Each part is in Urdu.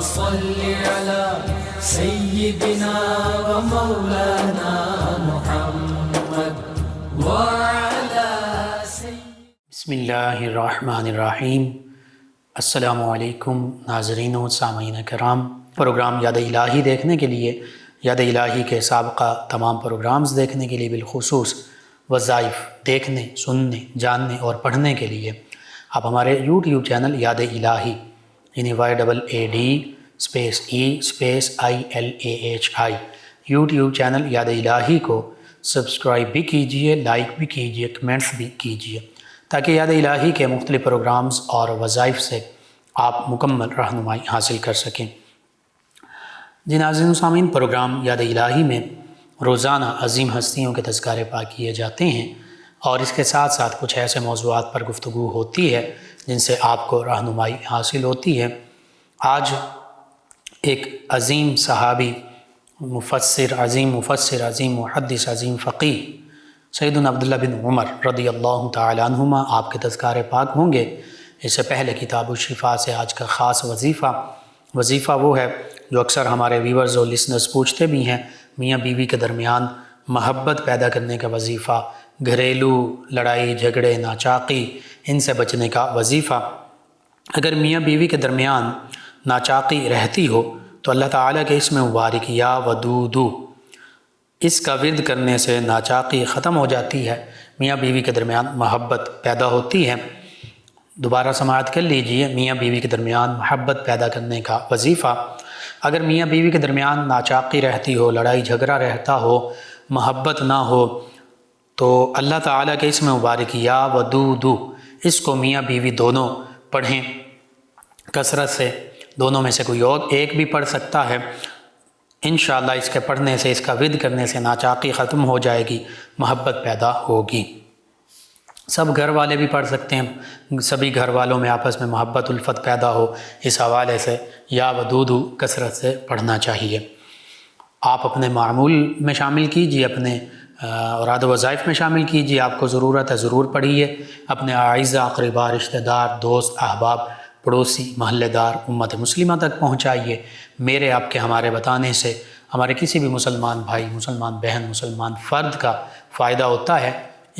صل على سيدنا ومولانا محمد وعلى بسم اللہ الرحمن الرحیم۔ السلام علیکم ناظرین و سامعین کرام۔ پروگرام یاد الہی دیکھنے کے لیے، یاد الہی کے سابقہ تمام پروگرامز دیکھنے کے لیے، بالخصوص وظائف دیکھنے، سننے، جاننے اور پڑھنے کے لیے آپ ہمارے یوٹیوب چینل یاد الہی یعنی YAADE_ILAHI یوٹیوب چینل یاد الہی کو سبسکرائب بھی کیجئے، لائک بھی کیجئے، کمنٹس بھی کیجئے، تاکہ یاد الہی کے مختلف پروگرامز اور وظائف سے آپ مکمل رہنمائی حاصل کر سکیں۔ جی ناظرین و سامعین، پروگرام یاد الہی میں روزانہ عظیم ہستیوں کے تذکارے پاک کیے جاتے ہیں، اور اس کے ساتھ ساتھ کچھ ایسے موضوعات پر گفتگو ہوتی ہے جن سے آپ کو رہنمائی حاصل ہوتی ہے۔ آج ایک عظیم صحابی، عظیم مفسر، عظیم محدث، عظیم فقیہ سیدنا عبداللہ بن عمر رضی اللہ تعالی عنہما آپ کے تذکارے پاک ہوں گے۔ اس سے پہلے کتاب الشفا سے آج کا خاص وظیفہ وہ ہے جو اکثر ہمارے ویورز اور لسنرز پوچھتے بھی ہیں، میاں بیوی کے درمیان محبت پیدا کرنے کا وظیفہ، گھریلو لڑائی جھگڑے ناچاقی ان سے بچنے کا وظیفہ۔ اگر میاں بیوی کے درمیان ناچاقی رہتی ہو تو اللہ تعالیٰ کے اسم مبارک یا ودودو اس کا ورد کرنے سے ناچاقی ختم ہو جاتی ہے، میاں بیوی کے درمیان محبت پیدا ہوتی ہے۔ دوبارہ سماعت کر لیجئے، میاں بیوی کے درمیان محبت پیدا کرنے کا وظیفہ۔ اگر میاں بیوی کے درمیان ناچاقی رہتی ہو، لڑائی جھگڑا رہتا ہو، محبت نہ ہو، تو اللہ تعالیٰ کے اسم مبارک یا ودودو اس کو میاں بیوی دونوں پڑھیں کثرت سے، دونوں میں سے کوئی اور ایک بھی پڑھ سکتا ہے۔ انشاءاللہ اس کے پڑھنے سے، اس کا ورد کرنے سے ناچاقی ختم ہو جائے گی، محبت پیدا ہوگی۔ سب گھر والے بھی پڑھ سکتے ہیں، سبھی گھر والوں میں آپس میں محبت الفت پیدا ہو، اس حوالے سے یا ودودو کثرت سے پڑھنا چاہیے۔ آپ اپنے معمول میں شامل کیجئے، اپنے اوراد و وظائف میں شامل کیجئے، آپ کو ضرورت ہے ضرور پڑھیے، اپنے اعزہ اقربا، رشتہ دار، دوست، احباب، پڑوسی، محلے دار، امت مسلمہ تک پہنچائیے۔ میرے آپ کے ہمارے بتانے سے ہمارے کسی بھی مسلمان بھائی، مسلمان بہن، مسلمان فرد کا فائدہ ہوتا ہے۔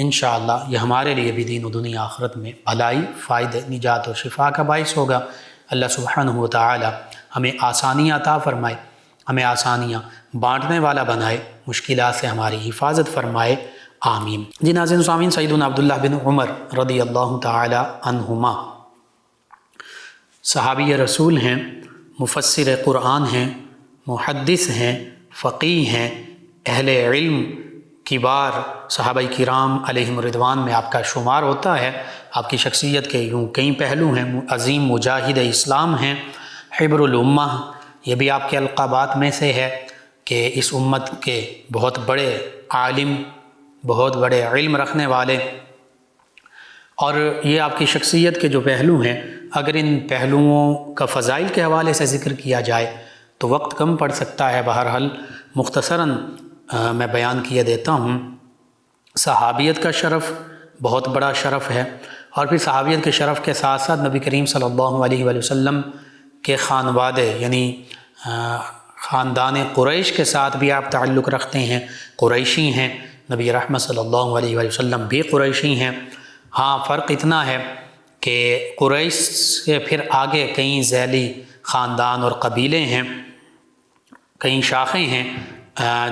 انشاءاللہ یہ ہمارے لیے بھی دین و دنیا آخرت میں بھلائی، فائدے، نجات و شفا کا باعث ہوگا۔ اللہ سبحانہ و تعالی ہمیں آسانیاں عطا فرمائے، ہمیں آسانیاں بانٹنے والا بنائے، مشکلات سے ہماری حفاظت فرمائے، آمین۔ جی ناظرین و سامعین، سیدنا عبداللہ بن عمر رضی اللہ تعالی عنہما صحابی رسول ہیں، مفسر قرآن ہیں، محدث ہیں، فقیہ ہیں، اہل علم، کبار صحابہ کرام علیہم رضوان میں آپ کا شمار ہوتا ہے۔ آپ کی شخصیت کے یوں کئی پہلو ہیں، عظیم مجاہد اسلام ہیں، حبر الامہ، یہ بھی آپ کے القابات میں سے ہے کہ اس امت کے بہت بڑے عالم، بہت بڑے علم رکھنے والے۔ اور یہ آپ کی شخصیت کے جو پہلو ہیں، اگر ان پہلوؤں کا فضائل کے حوالے سے ذکر کیا جائے تو وقت کم پڑ سکتا ہے، بہرحال مختصراً میں بیان کیے دیتا ہوں۔ صحابیت کا شرف بہت بڑا شرف ہے، اور پھر صحابیت کے شرف کے ساتھ ساتھ نبی کریم صلی اللہ علیہ وآلہ وسلم کے خانوادے یعنی خاندان قریش کے ساتھ بھی آپ تعلق رکھتے ہیں، قریشی ہیں، نبی رحمت صلی اللہ علیہ وآلہ وسلم بھی قریشی ہیں۔ ہاں، فرق اتنا ہے کہ قریش سے پھر آگے کئی ذیلی خاندان اور قبیلے ہیں، کئی شاخیں ہیں،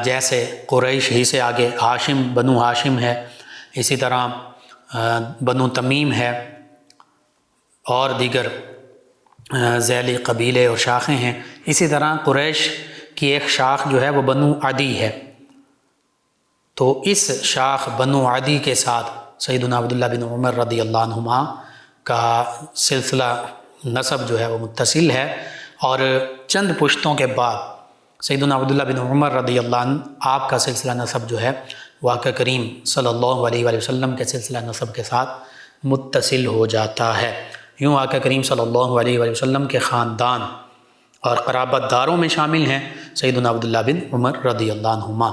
جیسے قریش ہی سے آگے ہاشم، بنو ہاشم ہے، اسی طرح بنو تمیم ہے، اور دیگر ذیلی قبیلے اور شاخیں ہیں۔ اسی طرح قریش کی ایک شاخ جو ہے وہ بنو عدی ہے، تو اس شاخ بنو عدی کے ساتھ سیدنا عبداللہ بن عمر رضی اللہ عنہما کا سلسلہ نسب جو ہے وہ متصل ہے، اور چند پشتوں کے بعد سیدنا عبداللہ بن عمر رضی اللہ عنہ آپ کا سلسلہ نسب جو ہے وہ آقا کریم صلی اللہ علیہ وآلہ وسلم کے سلسلہ نسب کے ساتھ متصل ہو جاتا ہے۔ یوں آقا کریم صلی اللہ علیہ وآلہ وسلم کے خاندان اور قرابت داروں میں شامل ہیں سیدنا عبداللہ بن عمر رضی اللہ عنہما۔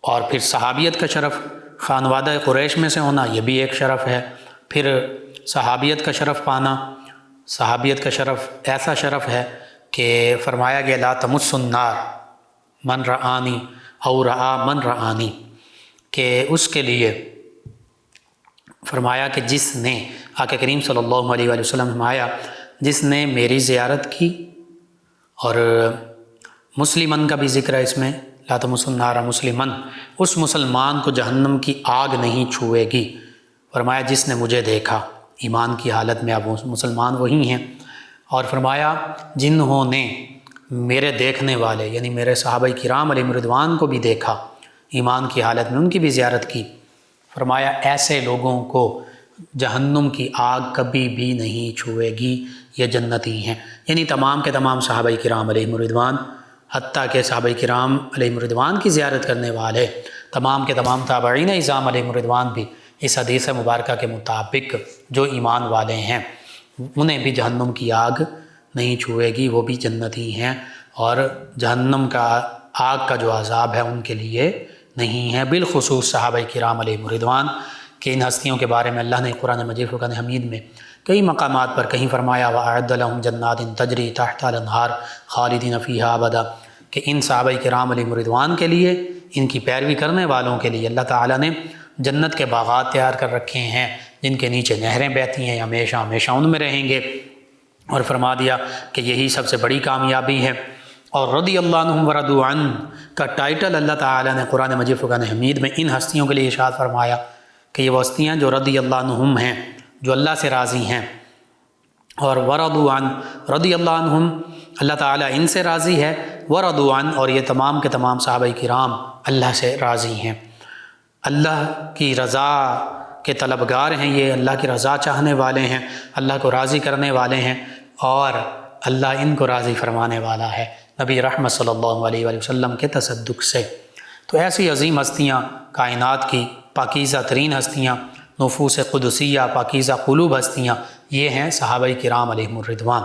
اور پھر صحابیت کا شرف، خانوادہ قریش میں سے ہونا، یہ بھی ایک شرف ہے۔ پھر صحابیت کا شرف پانا، صحابیت کا شرف ایسا شرف ہے کہ فرمایا گیا لا تمس النار من رآنی او رآ من رآنی، کہ اس کے لیے فرمایا کہ جس نے آقا کریم صلی اللہ علیہ وآلہ وسلم فرمایا جس نے میری زیارت کی، اور مسلمن کا بھی ذکر ہے اس میں، لا تمس النار مسلمن، اس مسلمان کو جہنم کی آگ نہیں چھوئے گی۔ فرمایا جس نے مجھے دیکھا ایمان کی حالت میں، اب وہ مسلمان وہی ہیں، اور فرمایا جنہوں نے میرے دیکھنے والے یعنی میرے صحابہ کرام علیہم رضوان کو بھی دیکھا ایمان کی حالت میں، ان کی بھی زیارت کی، فرمایا ایسے لوگوں کو جہنم کی آگ کبھی بھی نہیں چھوئے گی، یہ جنتی ہیں۔ یعنی تمام کے تمام صحابہ کرام علیہم رضوان، حتیٰ کہ صحابہ کرام علیہم رضوان کی زیارت کرنے والے تمام کے تمام تابعین اعظام علیہم رضوان بھی اس حدیث مبارکہ کے مطابق جو ایمان والے ہیں انہیں بھی جہنم کی آگ نہیں چھوئے گی، وہ بھی جنتی ہیں، اور جہنم کا آگ کا جو عذاب ہے ان کے لیے نہیں ہے۔ بالخصوص صحابہ کرام علیہم رضوان کہ ان ہستیوں کے بارے میں اللہ نے قرآن مجید فرقان حمید میں کئی مقامات پر کہیں فرمایا وَأَعَدَّ لَهُمْ جَنَّاتٍ تَجْرِي تَحْتَهَا الْأَنْهَارُ خَالِدِينَ فِيهَا أَبَدًا، کہ ان صحابہ کرام علیہم رضوان کے لیے، ان کی پیروی کرنے والوں کے لیے اللہ تعالیٰ نے جنت کے باغات تیار کر رکھے ہیں جن کے نیچے نہریں بہتی ہیں، ہمیشہ ہمیشہ ان میں رہیں گے، اور فرما دیا کہ یہی سب سے بڑی کامیابی ہے۔ اور رضی اللہ عنہم ورضوا عنہ کا ٹائٹل اللہ تعالیٰ نے قرآن مجید فرقان حمید میں ان ہستیوں کے لیے ارشاد فرمایا کہ یہ وہ ہستیاں جو رضی اللہ عنہم ہیں، جو اللہ سے راضی ہیں، اور ورضوا عنہ، رضی اللہ عنہم اللہ تعالیٰ ان سے راضی ہے، ورضوا عنہ اور یہ تمام کے تمام صحابہ کرام اللہ سے راضی ہیں، اللہ کی رضا کے طلبگار ہیں، یہ اللہ کی رضا چاہنے والے ہیں، اللہ کو راضی کرنے والے ہیں، اور اللہ ان کو راضی فرمانے والا ہے نبی رحمت صلی اللہ علیہ وآلہ وسلم کے تصدق سے۔ تو ایسی عظیم ہستیاں، کائنات کی پاکیزہ ترین ہستیاں، نفوس قدسیہ، پاکیزہ قلوب ہستیاں، یہ ہیں صحابہ کرام علیہم الرضوان۔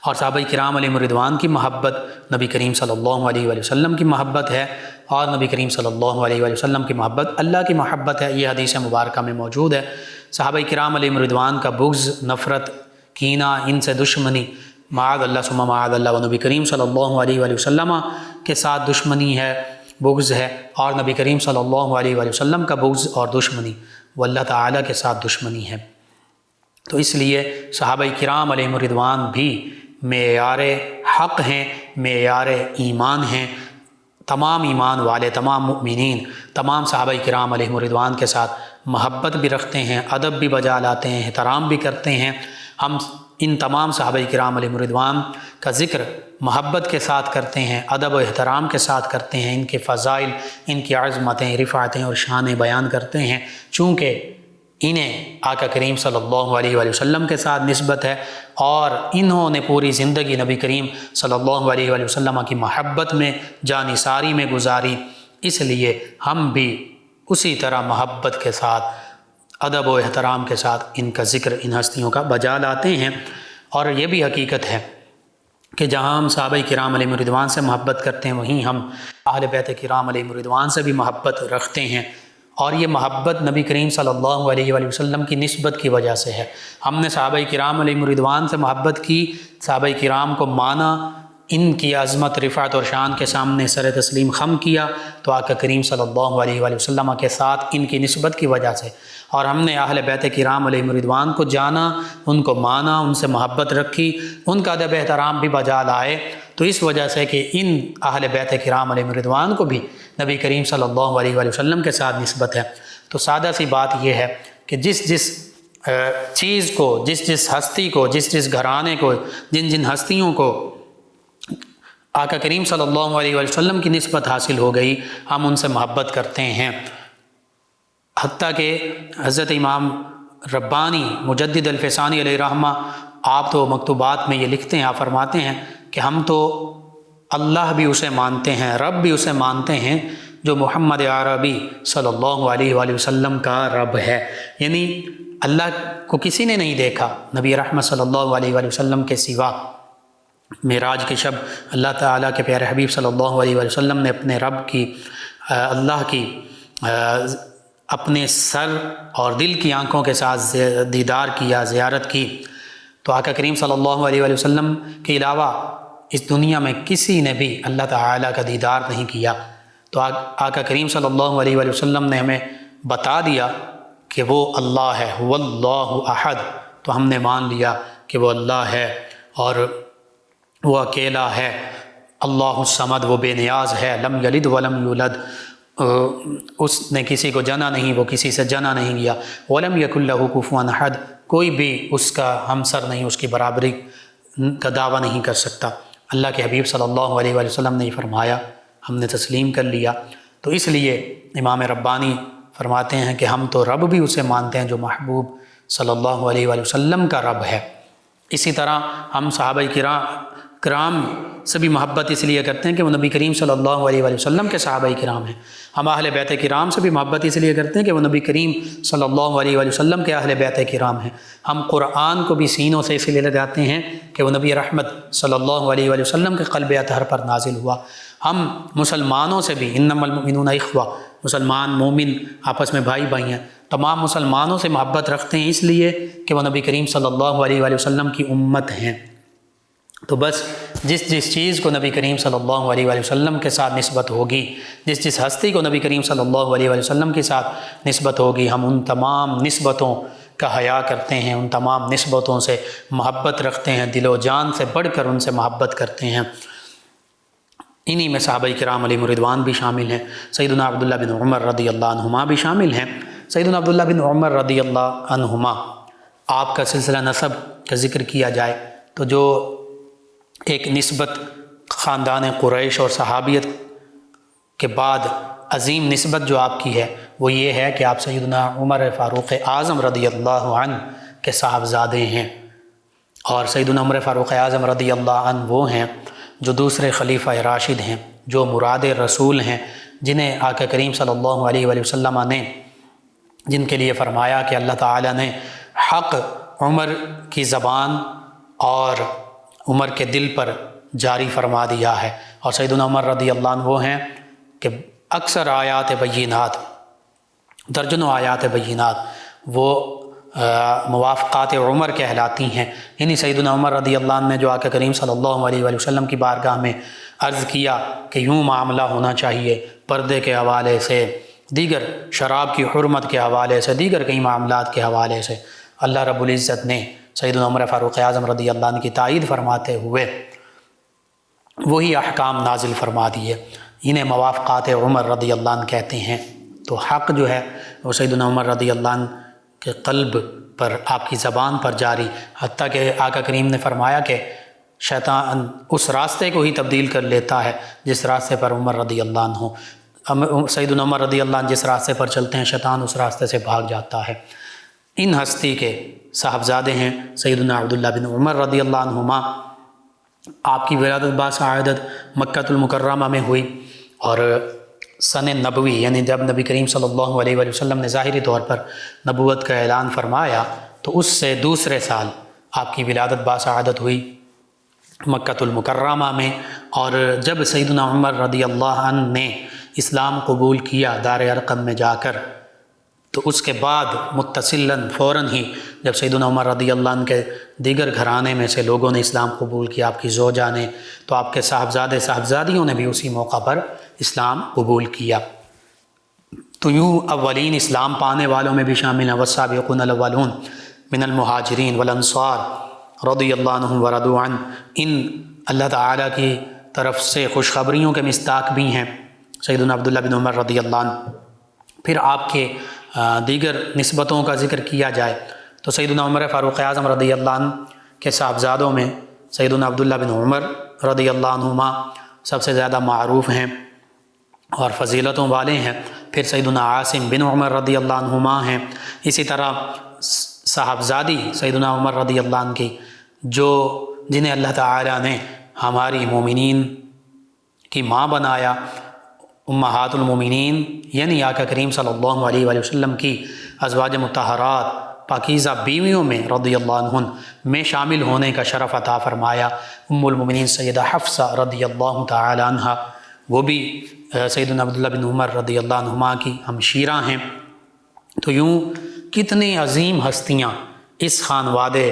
اور صحابہ کرام علیہم الرضوان کی محبت نبی کریم صلی اللہ علیہ وآلہ وسلم کی محبت ہے، اور نبی کریم صلی اللہ علیہ وآلہ وسلم کی محبت اللہ کی محبت ہے، یہ حدیث مبارکہ میں موجود ہے۔ صحابہ کرام علیہم الرضوان کا بغض، نفرت، کینہ، ان سے دشمنی معاذ اللہ ثم معاذ اللہ، و نبی کریم صلی اللہ علیہ وآلہ وسلم کے ساتھ دشمنی ہے، بغض ہے، اور نبی کریم صلی اللہ علیہ وآلہ وسلم کا بغض اور دشمنی وہ اللہ تعالیٰ کے ساتھ دشمنی ہے۔ تو اس لیے صحابہ کرام علیہم الرضوان بھی معیار حق ہیں، معیار ایمان ہیں، تمام ایمان والے، تمام مؤمنین، تمام صحابہ کرام علیہم الرضوان کے ساتھ محبت بھی رکھتے ہیں، ادب بھی بجا لاتے ہیں، احترام بھی کرتے ہیں۔ ہم ان تمام صحابہ کرام علیہم الرضوان کا ذکر محبت کے ساتھ کرتے ہیں، ادب و احترام کے ساتھ کرتے ہیں، ان کے فضائل، ان کی عظمتیں، رفعتیں اور شانیں بیان کرتے ہیں، چونکہ انہیں آقا کریم صلی اللہ علیہ وآلہ وسلم کے ساتھ نسبت ہے، اور انہوں نے پوری زندگی نبی کریم صلی اللہ علیہ وآلہ وسلم کی محبت میں، جانثاری میں گزاری، اس لیے ہم بھی اسی طرح محبت کے ساتھ، ادب و احترام کے ساتھ ان کا ذکر، ان ہستیوں کا بجا لاتے ہیں۔ اور یہ بھی حقیقت ہے کہ جہاں ہم صحابہ کرام علیہم الرضوان سے محبت کرتے ہیں، وہیں ہم اہل بیت کرام علیہم الرضوان سے بھی محبت رکھتے ہیں، اور یہ محبت نبی کریم صلی اللہ علیہ وآلہ وسلم کی نسبت کی وجہ سے ہے۔ ہم نے صحابہ کرام علیہم الرضوان سے محبت کی، صحابہ کرام کو مانا، ان کی عظمت، رفعت اور شان کے سامنے سر تسلیم خم کیا، تو آقا کریم صلی اللہ علیہ وآلہ وسلم کے ساتھ ان کی نسبت کی وجہ سے، اور ہم نے اہل بیت کرام علیہم الرضوان کو جانا، ان کو مانا، ان سے محبت رکھی، ان کا ادب احترام بھی بجا لائے، تو اس وجہ سے کہ ان اہل بیت کرام علیہم الرضوان کو بھی نبی کریم صلی اللہ علیہ وآلہ وسلم کے ساتھ نسبت ہے۔ تو سادہ سی بات یہ ہے کہ جس جس چیز کو، جس جس ہستی کو، جس جس گھرانے کو، جن جن ہستیوں کو آقا کریم صلی اللہ علیہ وآلہ وسلم کی نسبت حاصل ہو گئی، ہم ان سے محبت کرتے ہیں۔ حتیٰ کہ حضرت امام ربانی مجدد الفسانی علیہ رحمہ، آپ تو مکتوبات میں یہ لکھتے ہیں، آپ فرماتے ہیں کہ ہم تو اللہ بھی اسے مانتے ہیں، رب بھی اسے مانتے ہیں جو محمد عربی صلی اللہ علیہ وآلہ وسلم کا رب ہے۔ یعنی اللہ کو کسی نے نہیں دیکھا نبی رحمت صلی اللہ علیہ وآلہ وسلم کے سوا۔ معراج کی شب اللہ تعالیٰ کے پیارے حبیب صلی اللہ علیہ وآلہ وسلم نے اپنے رب کی، اللہ کی اپنے سر اور دل کی آنکھوں کے ساتھ دیدار کیا، زیارت کی، تو تو آقا کریم صلی اللہ علیہ وآلہ وسلم کے علاوہ اس دنیا میں کسی نے بھی اللہ تعالیٰ کا دیدار نہیں کیا۔ تو آقا کریم صلی اللہ علیہ وآلہ وسلم نے ہمیں بتا دیا کہ وہ اللہ ہے، واللہ احد، تو ہم نے مان لیا کہ وہ اللہ ہے اور وہ اکیلا ہے۔ اللہ الصمد، وہ بے نیاز ہے، لم یلد ولم یولد، اس نے کسی کو جنا نہیں، وہ کسی سے جنا نہیں گیا، ولم یکن لہ کفوا احد، کوئی بھی اس کا ہمسر نہیں، اس کی برابری کا دعویٰ نہیں کر سکتا۔ اللہ کے حبیب صلی اللہ علیہ وآلہ وسلم نے یہ فرمایا، ہم نے تسلیم کر لیا۔ تو اس لیے امام ربانی فرماتے ہیں کہ ہم تو رب بھی اسے مانتے ہیں جو محبوب صلی اللہ علیہ وآلہ وسلم کا رب ہے۔ اسی طرح ہم صحابہ کرام سے بھی محبت اس لیے کرتے ہیں کہ وہ نبی کریم صلی اللہ علیہ وآلہ وسلم کے صحابہ کرام ہیں۔ ہم اہل بیت کرام سے بھی محبت اس لیے کرتے ہیں کہ وہ نبی کریم صلی اللہ علیہ وآلہ وسلم کے اہل بیت کرام ہیں۔ ہم قرآن کو بھی سینوں سے اس لیے لگاتے ہیں کہ وہ نبی رحمت صلی اللہ علیہ وآلہ وسلم کے قلب اطہر پر نازل ہوا۔ ہم مسلمانوں سے بھی، انما المؤمنون اخوہ، مسلمان مومن آپس میں بھائی بھائی ہیں، تمام مسلمانوں سے محبت رکھتے ہیں اس لیے کہ وہ نبی کریم صلی اللہ علیہ وآلہ وسلم کی امت ہیں۔ تو بس جس چیز کو نبی کریم صلی اللہ علیہ وآلہ وسلم کے ساتھ نسبت ہوگی، جس ہستی کو نبی کریم صلی اللہ علیہ وآلہ وسلم کے ساتھ نسبت ہوگی، ہم ان تمام نسبتوں کا حیا کرتے ہیں، ان تمام نسبتوں سے محبت رکھتے ہیں، دل و جان سے بڑھ کر ان سے محبت کرتے ہیں۔ انہی میں صحابہ کرام علیہم رضوان بھی شامل ہیں، سیدنا عبداللہ بن عمر رضی اللہ عنہما بھی شامل ہیں۔ سیدنا عبداللہ بن عمر رضی اللہ عنہما، آپ کا سلسلہ نسب کا ذکر کیا جائے تو جو ایک نسبت خاندان قریش اور صحابیت کے بعد عظیم نسبت جو آپ کی ہے وہ یہ ہے کہ آپ سیدنا عمر فاروق اعظم رضی اللہ عنہ کے صاحبزادے ہیں، اور سیدنا عمر فاروق اعظم رضی اللہ عنہ وہ ہیں جو دوسرے خلیفہ راشد ہیں، جو مراد رسول ہیں، جنہیں آقا کریم صلی اللہ علیہ وآلہ وسلم نے، جن کے لیے فرمایا کہ اللہ تعالیٰ نے حق عمر کی زبان اور عمر کے دل پر جاری فرما دیا ہے۔ اور سیدنا عمر رضی اللہ عنہ وہ ہیں کہ اکثر آیات بینات، درجنوں آیات بینات وہ موافقات عمر کہلاتی ہیں۔ یعنی سیدنا عمر رضی اللہ عنہ نے جو آقا کریم صلی اللہ علیہ وآلہ وسلم کی بارگاہ میں عرض کیا کہ یوں معاملہ ہونا چاہیے، پردے کے حوالے سے، دیگر شراب کی حرمت کے حوالے سے، دیگر کئی معاملات کے حوالے سے، اللہ رب العزت نے سیدنا عمر فاروق اعظم رضی اللہ عنہ کی تائید فرماتے ہوئے وہی احکام نازل فرما دیے۔ انہیں موافقات عمر رضی اللہ عنہ کہتے ہیں۔ تو حق جو ہے وہ سیدنا عمر رضی اللہ عنہ کے قلب پر، آپ کی زبان پر جاری، حتیٰ کہ آقا کریم نے فرمایا کہ شیطان اس راستے کو ہی تبدیل کر لیتا ہے جس راستے پر عمر رضی اللہ عنہ ہو۔ سیدنا عمر رضی اللہ عنہ جس راستے پر چلتے ہیں، شیطان اس راستے سے بھاگ جاتا ہے۔ ان ہستی کے صاحبزادے ہیں سیدنا عبداللہ بن عمر رضی اللہ عنہما۔ آپ کی ولادت باسعادت مکہ المکرمہ میں ہوئی، اور سن نبوی یعنی جب نبی کریم صلی اللہ علیہ وآلہ وسلم نے ظاہری طور پر نبوت کا اعلان فرمایا تو اس سے دوسرے سال آپ کی ولادت باسعادت ہوئی مکہ المکرمہ میں۔ اور جب سیدنا عمر رضی اللہ عنہ نے اسلام قبول کیا دار ارقم میں جا کر، تو اس کے بعد متصلاً فوراً ہی جب سیدنا عمر رضی اللہ عنہ کے دیگر گھرانے میں سے لوگوں نے اسلام قبول کیا، آپ کی زوجہ نے، تو آپ کے صاحبزادے صاحبزادیوں نے بھی اسی موقع پر اسلام قبول کیا۔ تو یوں اولین اسلام پانے والوں میں بھی شامل ہیں، والسابقون الاولون من المہاجرین والانصار رضی اللہ عنہم ورضوا عنہ۔ ان اللہ تعالیٰ کی طرف سے خوشخبریوں کے مصداق بھی ہیں سیدنا عبداللہ بن عمر رضی اللہ عنہ۔ پھر آپ کے دیگر نسبتوں کا ذکر کیا جائے تو سیدنا عمر فاروق اعظم رضی اللہ عنہ کے صاحبزادوں میں سیدنا عبداللہ بن عمر رضی اللہ عنہما سب سے زیادہ معروف ہیں اور فضیلتوں والے ہیں۔ پھر سیدنا عاصم بن عمر رضی اللہ عنہما ہیں۔ اسی طرح صاحبزادی سیدنا عمر رضی اللہ عنہ کی، جنہیں اللہ تعالیٰ نے ہماری مومنین کی ماں بنایا، امہات المومنین یعنی آقا کریم صلی اللہ علیہ وآلہ وسلم کی ازواج مطہرات پاکیزہ بیویوں میں رضی اللہ عنہن میں شامل ہونے کا شرف عطا فرمایا۔ ام المومنین سیدہ حفصہ رضی اللہ تعالی عنہ، وہ بھی سیدنا عبداللہ بن عمر رضی اللہ عنہما کی ہمشیرہ ہیں۔ تو یوں کتنی عظیم ہستیاں اس خانوادے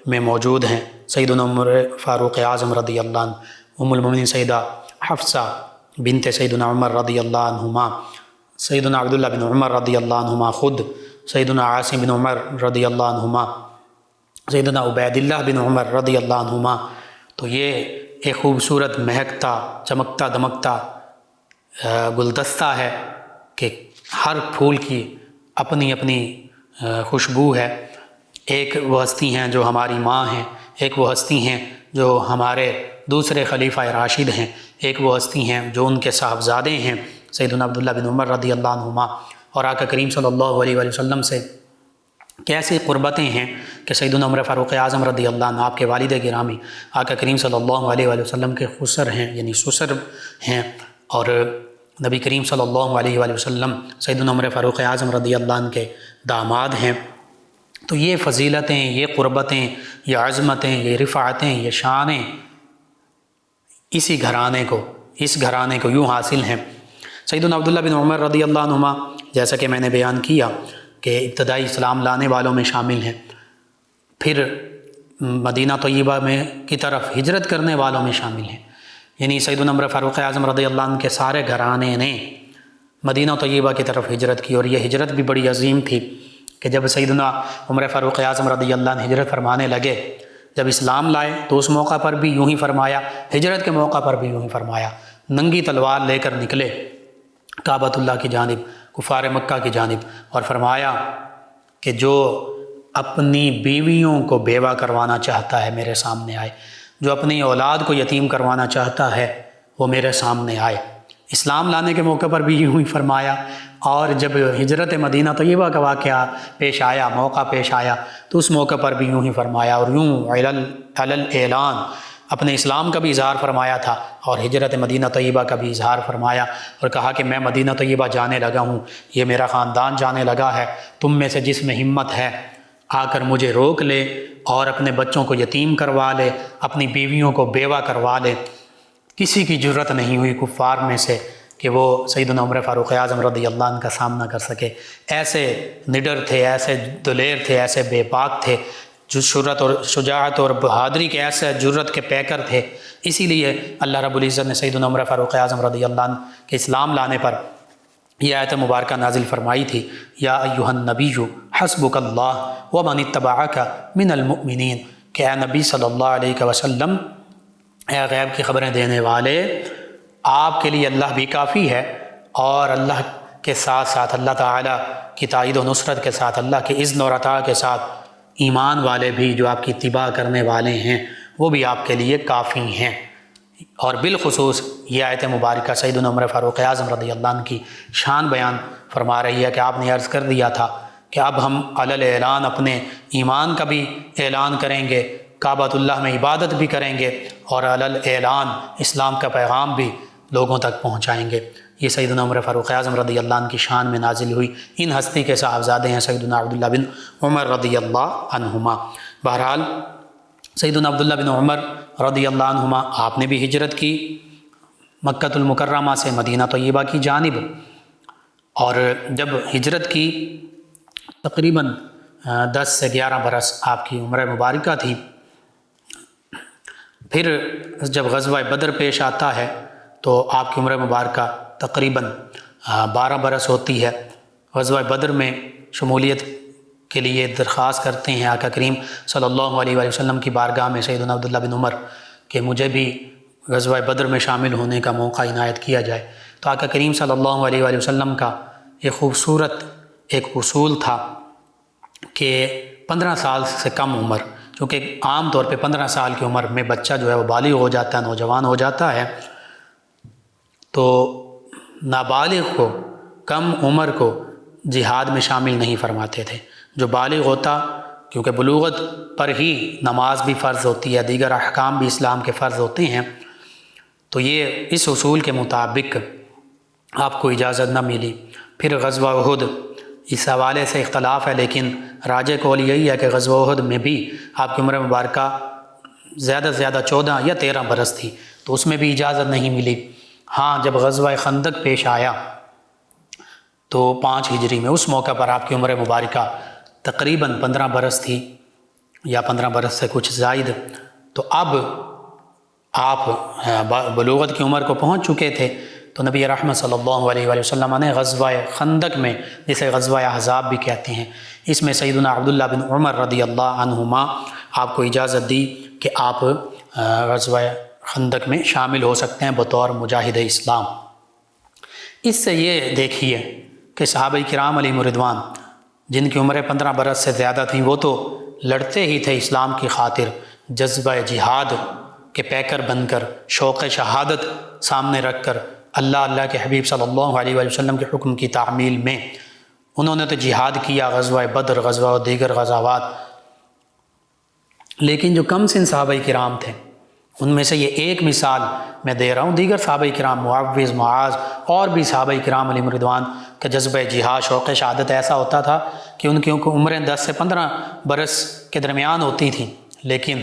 میں موجود ہیں سیدنا عمر فاروق اعظم رضی اللہ عنہ، ام المؤمنین سیدہ حفصہ بنت سیدنا عمر رضی اللہ عنہما، سیدنا عبداللہ بن عمر رضی اللہ عنہما خود، سیدنا عاصم بن عمر رضی اللہ عنہما، سیدنا عبید اللہ بن عمر رضی اللہ عنہما۔ تو یہ ایک خوبصورت مہکتا چمکتا دمکتا گلدستہ ہے کہ ہر پھول کی اپنی اپنی خوشبو ہے۔ ایک وہ ہستی ہیں جو ہماری ماں ہیں، ایک وہ ہستی ہیں جو ہمارے دوسرے خلیفہ راشد ہیں، ایک وہ ہستی ہیں جو ان کے صاحبزادے ہیں سیدنا عبداللہ بن عمر رضی اللہ عنہما۔ اور آقا کریم صلی اللہ علیہ وآلہ وسلم سے کیسی قربتیں ہیں کہ سیدنا عمر فاروق اعظم رضی اللہ عنہ آپ کے والد گرامی آقا کریم صلی اللہ علیہ وآلہ وسلم کے خسر ہیں، یعنی سسر ہیں، اور نبی کریم صلی اللہ علیہ وآلہ وسلم سیدنا عمر فاروق اعظم رضی اللہ عنہ کے داماد ہیں۔ تو یہ فضیلتیں، یہ قربتیں، یہ عظمتیں، یہ رفعتیں، یہ شانیں اس گھرانے کو یوں حاصل ہیں۔ سیدنا عبداللہ بن عمر رضی اللہ عنہما جیسا کہ میں نے بیان کیا کہ ابتدائی اسلام لانے والوں میں شامل ہیں، پھر مدینہ طیبہ میں کی طرف ہجرت کرنے والوں میں شامل ہیں، یعنی سیدنا عمر فاروق اعظم رضی اللہ عنہ کے سارے گھرانے نے مدینہ طیبہ کی طرف ہجرت کی، اور یہ ہجرت بھی بڑی عظیم تھی کہ جب سیدنا عمر فاروق اعظم رضی اللہ عنہ ہجرت فرمانے لگے، جب اسلام لائے تو اس موقع پر بھی یوں ہی فرمایا، ہجرت کے موقع پر بھی یوں ہی فرمایا، ننگی تلوار لے کر نکلے کعبۃ اللہ کی جانب، کفار مکہ کی جانب، اور فرمایا کہ جو اپنی بیویوں کو بیوہ کروانا چاہتا ہے میرے سامنے آئے، جو اپنی اولاد کو یتیم کروانا چاہتا ہے وہ میرے سامنے آئے۔ اسلام لانے کے موقع پر بھی یوں ہی فرمایا، اور جب ہجرت مدینہ طیبہ کا واقعہ پیش آیا، موقع پیش آیا، تو اس موقع پر بھی یوں ہی فرمایا، اور یوں علل اعلان اپنے اسلام کا بھی اظہار فرمایا تھا اور ہجرت مدینہ طیبہ کا بھی اظہار فرمایا، اور کہا کہ میں مدینہ طیبہ جانے لگا ہوں، یہ میرا خاندان جانے لگا ہے، تم میں سے جس میں ہمت ہے آ کر مجھے روک لے اور اپنے بچوں کو یتیم کروا لے، اپنی بیویوں کو بیوہ کروا لے۔ کسی کی جرت نہیں ہوئی کفار میں سے کہ وہ سیدنا عمر فاروق اعظم رضی اللہ عنہ کا سامنا کر سکے۔ ایسے نڈر تھے، ایسے دلیر تھے، ایسے بے باک تھے، جو شجاعت اور شجاعت اور بہادری کے ایسے جرت کے پیکر تھے۔ اسی لیے اللہ رب العزت نے سیدنا عمر فاروق اعظم رضی اللہ عنہ کے اسلام لانے پر یہ آیت مبارکہ نازل فرمائی تھی، یا ایھا النبی حسبک اللہ ومن اتبعک من المؤمنین، کہ اے نبی صلی اللہ علیہ وسلم، اے غیب کی خبریں دینے والے، آپ کے لیے اللہ بھی کافی ہے، اور اللہ کے ساتھ ساتھ اللہ تعالیٰ کی تائید و نصرت کے ساتھ، اللہ کے اذن اور عطا کے ساتھ ایمان والے بھی جو آپ کی اتباع کرنے والے ہیں وہ بھی آپ کے لیے کافی ہیں۔ اور بالخصوص یہ آیت مبارکہ سیدنا عمر فاروق اعظم رضی اللہ عنہ کی شان بیان فرما رہی ہے کہ آپ نے عرض کر دیا تھا کہ اب ہم علل اعلان اپنے ایمان کا بھی اعلان کریں گے، کعبۃ اللہ میں عبادت بھی کریں گے، اور علل اعلان اسلام کا پیغام بھی لوگوں تک پہنچائیں گے۔ یہ سیدنا عمر فاروق اعظم رضی اللہ عنہ کی شان میں نازل ہوئی۔ ان ہستی کے صاحبزادے ہیں سیدنا عبداللہ بن عمر رضی اللہ عنہما۔ بہرحال سیدنا عبداللہ بن عمر رضی اللہ عنہما آپ نے بھی ہجرت کی مکہ المکرمہ سے مدینہ طیبہ کی جانب، اور جب ہجرت کی تقریباً 10 سے 11 برس آپ کی عمر مبارکہ تھی۔ پھر جب غزوہ بدر پیش آتا ہے تو آپ کی عمر مبارکہ تقریباً 12 برس ہوتی ہے۔ غزوہ بدر میں شمولیت کے لیے درخواست کرتے ہیں آقا کریم صلی اللہ علیہ وآلہ وسلم کی بارگاہ میں سیدنا عبداللہ بن عمر کہ مجھے بھی غزوہ بدر میں شامل ہونے کا موقع عنایت کیا جائے۔ تو آقا کریم صلی اللہ علیہ وآلہ وسلم کا ایک خوبصورت ایک اصول تھا کہ 15 سال سے کم عمر، چونکہ عام طور پہ 15 سال کی عمر میں بچہ جو ہے وہ بالغ ہو جاتا ہے، نوجوان ہو جاتا ہے، تو نابالغ کو، کم عمر کو جہاد میں شامل نہیں فرماتے تھے۔ جو بالغ ہوتا، کیونکہ بلوغت پر ہی نماز بھی فرض ہوتی ہے، دیگر احکام بھی اسلام کے فرض ہوتے ہیں، تو یہ اس اصول کے مطابق آپ کو اجازت نہ ملی۔ پھر غزوہ احد، اس حوالے سے اختلاف ہے، لیکن راجح قول یہی ہے کہ غزوہ احد میں بھی آپ کی عمر مبارکہ زیادہ سے زیادہ 14 یا 13 برس تھی، تو اس میں بھی اجازت نہیں ملی۔ ہاں، جب غزوہ خندق پیش آیا تو 5 ہجری میں، اس موقع پر آپ کی عمر مبارکہ تقریباً 15 برس تھی، یا 15 برس سے کچھ زائد، تو اب آپ بلوغت کی عمر کو پہنچ چکے تھے، تو نبی رحمت صلی اللہ علیہ وآلہ وسلم نے غزوہ خندق میں، جسے غزوہ احزاب بھی کہتے ہیں، اس میں سیدنا عبداللہ بن عمر رضی اللہ عنہما آپ کو اجازت دی کہ آپ غزوہ خندق میں شامل ہو سکتے ہیں بطور مجاہد اسلام۔ اس سے یہ دیکھیے کہ صحابہ کرام علیہم رضوان جن کی عمریں 15 برس سے زیادہ تھیں، وہ تو لڑتے ہی تھے اسلام کی خاطر، جذبہ جہاد کے پیکر بن کر، شوق شہادت سامنے رکھ کر، اللہ کے حبیب صلی اللہ علیہ وآلہ وسلم کے حکم کی تعمیل میں انہوں نے تو جہاد کیا، غزوہ بدر، غزوہ دیگر غزوات۔ لیکن جو کم سن صحابہ کرام تھے، ان میں سے یہ ایک مثال میں دے رہا ہوں، دیگر صحابہ کرام معوذ، معاذ اور بھی صحابہ کرام علیہم رضوان کا جذبہ جہاد، شوق شہادت ایسا ہوتا تھا کہ ان کی عمریں 10 سے 15 برس کے درمیان ہوتی تھیں، لیکن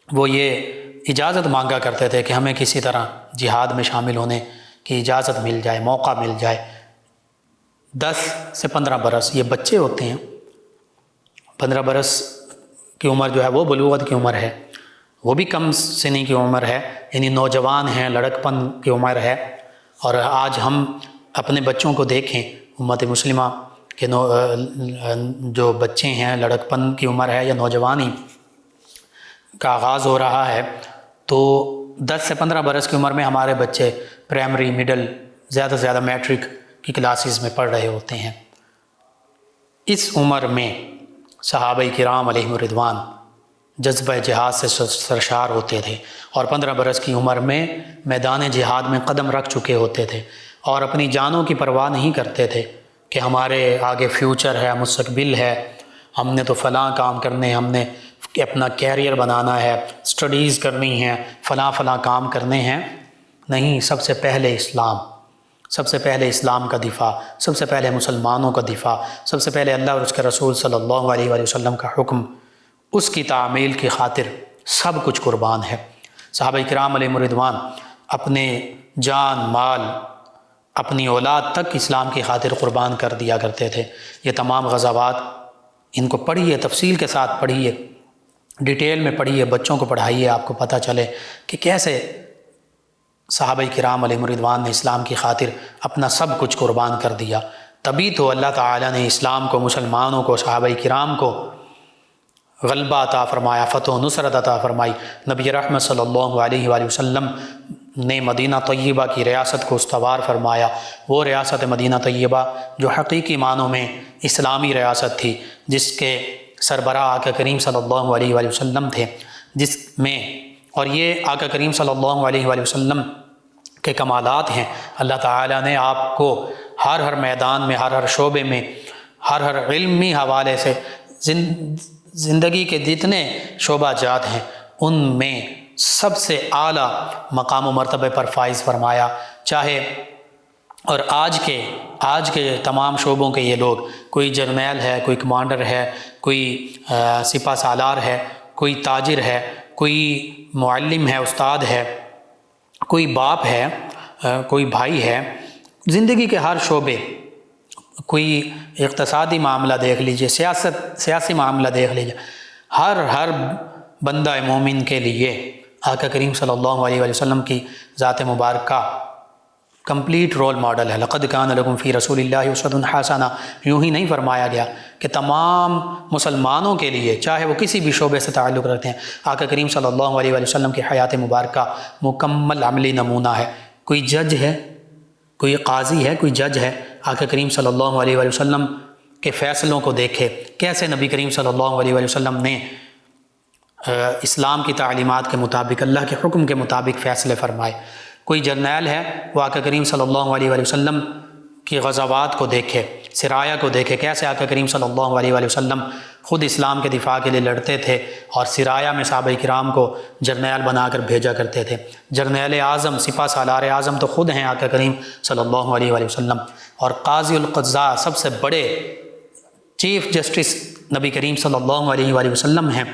وہ یہ اجازت مانگا کرتے تھے کہ ہمیں کسی طرح جہاد میں شامل ہونے کی اجازت مل جائے، موقع مل جائے۔ 10 سے 15 برس یہ بچے ہوتے ہیں، 15 برس کی عمر جو ہے وہ بلوغت کی عمر ہے، وہ بھی کم سنی کی عمر ہے، یعنی نوجوان ہیں، لڑکپن کی عمر ہے۔ اور آج ہم اپنے بچوں کو دیکھیں، امت مسلمہ کے جو بچے ہیں، لڑکپن کی عمر ہے یا نوجوانی کا آغاز ہو رہا ہے، تو 10 سے 15 برس کی عمر میں ہمارے بچے پرائمری، مڈل، زیادہ سے زیادہ میٹرک کی کلاسز میں پڑھ رہے ہوتے ہیں۔ اس عمر میں صحابہ کرام علیہم رضوان جذبہ جہاد سے سرشار ہوتے تھے، اور 15 برس کی عمر میں میدان جہاد میں قدم رکھ چکے ہوتے تھے، اور اپنی جانوں کی پرواہ نہیں کرتے تھے کہ ہمارے آگے فیوچر ہے، مستقبل ہے، ہم نے تو فلاں کام کرنے، ہم نے اپنا کیریئر بنانا ہے، سٹڈیز کرنی ہیں، فلاں کام کرنے ہیں۔ نہیں، سب سے پہلے اسلام، سب سے پہلے اسلام کا دفاع، سب سے پہلے مسلمانوں کا دفاع، سب سے پہلے اللہ اور اس کے رسول صلی اللہ علیہ وآلہ وسلم کا حکم، اس کی تعمیل کی خاطر سب کچھ قربان ہے۔ صحابہ کرام علیہم رضوان اپنے جان، مال، اپنی اولاد تک اسلام کی خاطر قربان کر دیا کرتے تھے۔ یہ تمام غزوات، ان کو پڑھیے، تفصیل کے ساتھ پڑھیے، ڈیٹیل میں پڑھیے، بچوں کو پڑھائیے، آپ کو پتہ چلے کہ کیسے صحابہ کرام علیہم رضوان نے اسلام کی خاطر اپنا سب کچھ قربان کر دیا۔ تبھی تو اللہ تعالیٰ نے اسلام کو، مسلمانوں کو، صحابہ کرام کو غلبہ عطا فرمایا، فتح و نصرت عطا فرمائی۔ نبی رحمت صلی اللہ علیہ وآلہ وسلم نے مدینہ طیبہ کی ریاست کو استوار فرمایا، وہ ریاست مدینہ طیبہ جو حقیقی معنوں میں اسلامی ریاست تھی، جس کے سربراہ آقا کریم صلی اللہ علیہ وآلہ وسلم تھے، جس میں، اور یہ آقا کریم صلی اللہ علیہ وآلہ وسلم کے کمالات ہیں۔ اللہ تعالیٰ نے آپ کو ہر میدان میں، ہر شعبے میں، ہر علمی حوالے سے زندگی کے جتنے شعبہ جات ہیں ان میں سب سے اعلیٰ مقام و مرتبے پر فائز فرمایا۔ چاہے اور آج کے تمام شعبوں کے یہ لوگ، کوئی جرنیل ہے، کوئی کمانڈر ہے، کوئی سپہ سالار ہے، کوئی تاجر ہے، کوئی معلم ہے، استاد ہے، کوئی باپ ہے، کوئی بھائی ہے، زندگی کے ہر شعبے، کوئی اقتصادی معاملہ دیکھ لیجئے، سیاسی معاملہ دیکھ لیجئے، ہر بندہ مومن کے لیے آقا کریم صلی اللہ علیہ وآلہ وسلم کی ذات مبارکہ کمپلیٹ رول ماڈل ہے۔ لقد کان لکم فی رسول اللہ اسوۃ حسنہ، یوں ہی نہیں فرمایا گیا کہ تمام مسلمانوں کے لیے، چاہے وہ کسی بھی شعبے سے تعلق رکھتے ہیں، آقا کریم صلی اللہ علیہ وآلہ وسلم کی حیات مبارکہ مکمل عملی نمونہ ہے۔ کوئی جج ہے، کوئی قاضی ہے، کوئی جج ہے، آقا کریم صلی اللہ علیہ وآلہ وسلم کے فیصلوں کو دیکھے، کیسے نبی کریم صلی اللہ علیہ وآلہ وسلم نے اسلام کی تعلیمات کے مطابق، اللہ کے حکم کے مطابق فیصلے فرمائے۔ کوئی جرنیل ہے، وہ آقا کریم صلی اللہ علیہ وآلہ وسلم کی غزوات کو دیکھے، سرایا کو دیکھے، کیسے آقا کریم صلی اللہ علیہ وآلہ وسلم خود اسلام کے دفاع کے لیے لڑتے تھے، اور سرایا میں صحابہ کرام کو جرنیل بنا کر بھیجا کرتے تھے۔ جرنیل اعظم، سپہ سالار اعظم تو خود ہیں آقا کریم صلی اللہ علیہ وآلہ وسلم، اور قاضی القضاء، سب سے بڑے چیف جسٹس نبی کریم صلی اللہ علیہ وآلہ وسلم ہیں،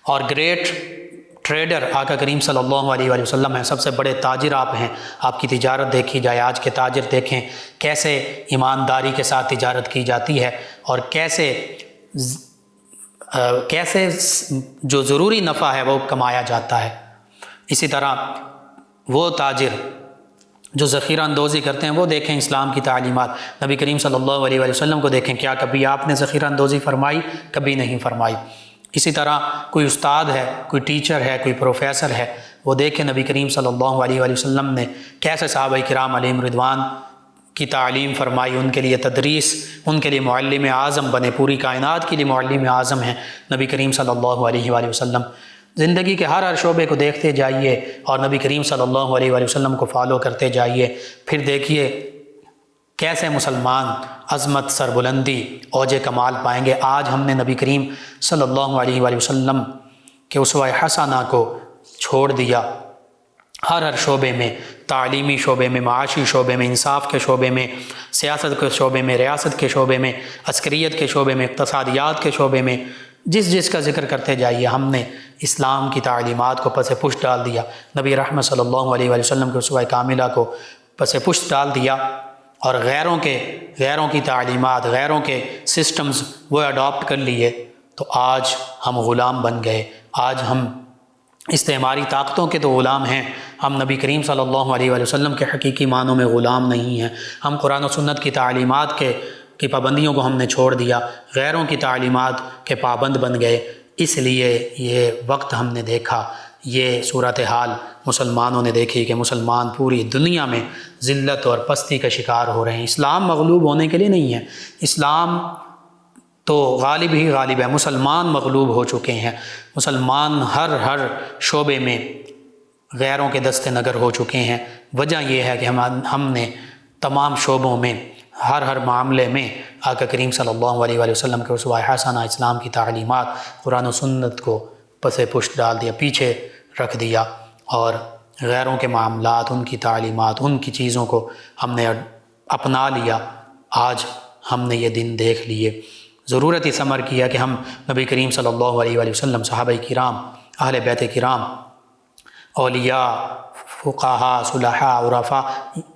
اور گریٹ ٹریڈر آقا کریم صلی اللہ علیہ وآلہ وسلم ہیں، سب سے بڑے تاجر آپ ہیں۔ آپ کی تجارت دیکھی جائے، آج کے تاجر دیکھیں کیسے ایمانداری کے ساتھ تجارت کی جاتی ہے، اور کیسے کیسے جو ضروری نفع ہے وہ کمایا جاتا ہے۔ اسی طرح وہ تاجر جو ذخیرہ اندوزی کرتے ہیں وہ دیکھیں اسلام کی تعلیمات، نبی کریم صلی اللہ علیہ وآلہ وسلم کو دیکھیں، کیا کبھی آپ نے ذخیرہ اندوزی فرمائی؟ کبھی نہیں فرمائی۔ اسی طرح کوئی استاد ہے، کوئی ٹیچر ہے، کوئی پروفیسر ہے، وہ دیکھیں نبی کریم صلی اللہ علیہ وآلہ وسلم نے کیسے صحابہ کرام علیہم رضوان کی تعلیم فرمائی، ان کے لیے تدریس، ان کے لیے معلم اعظم بنے، پوری کائنات کے لیے معلم اعظم ہیں نبی کریم صلی اللہ علیہ وآلہ وسلم۔ زندگی کے ہر شعبے کو دیکھتے جائیے اور نبی کریم صلی اللہ علیہ وآلہ وسلم کو فالو کرتے جائیے، پھر دیکھیے کیسے مسلمان عظمت، سربلندی، اوج کمال پائیں گے۔ آج ہم نے نبی کریم صلی اللہ علیہ وآلہ وسلم کے اسوہ حسنہ کو چھوڑ دیا، ہر شعبے میں، تعلیمی شعبے میں، معاشی شعبے میں، انصاف کے شعبے میں، سیاست کے شعبے میں، ریاست کے شعبے میں، عسکریت کے شعبے میں، اقتصادیات کے شعبے میں، جس کا ذکر کرتے جائیے ہم نے اسلام کی تعلیمات کو پس پشت ڈال دیا، نبی رحمت صلی اللہ علیہ وآلہ وسلم کے اسوہ کاملہ کو پس پشت ڈال دیا، اور غیروں کی تعلیمات، غیروں کے سسٹمز وہ اڈاپٹ کر لیے، تو آج ہم غلام بن گئے۔ آج ہم استعماری طاقتوں کے تو غلام ہیں، ہم نبی کریم صلی اللہ علیہ وآلہ وسلم کے حقیقی معنوں میں غلام نہیں ہیں۔ ہم قرآن و سنت کی تعلیمات کی پابندیوں کو ہم نے چھوڑ دیا، غیروں کی تعلیمات کے پابند بن گئے۔ اس لیے یہ وقت ہم نے دیکھا، یہ صورتحال مسلمانوں نے دیکھی کہ مسلمان پوری دنیا میں ذلت اور پستی کا شکار ہو رہے ہیں۔ اسلام مغلوب ہونے کے لیے نہیں ہے، اسلام تو غالب ہی غالب ہے، مسلمان مغلوب ہو چکے ہیں، مسلمان ہر شعبے میں غیروں کے دست نگر ہو چکے ہیں۔ وجہ یہ ہے کہ ہم نے تمام شعبوں میں، ہر معاملے میں آقا کریم صلی اللہ علیہ وآلہ وسلم کے اسوہ حسنہ، اسلام کی تعلیمات، قرآن و سنت کو پس پشت ڈال دیا، پیچھے رکھ دیا، اور غیروں کے معاملات، ان کی تعلیمات، ان کی چیزوں کو ہم نے اپنا لیا۔ آج ہم نے یہ دن دیکھ لیے، ضرورت اس امر کیا کہ ہم نبی کریم صلی اللہ علیہ وآلہ وسلم، صحابہ کرام، اہل بیت کرام، اولیاء، فقہاء، صلحاء، عرفاء،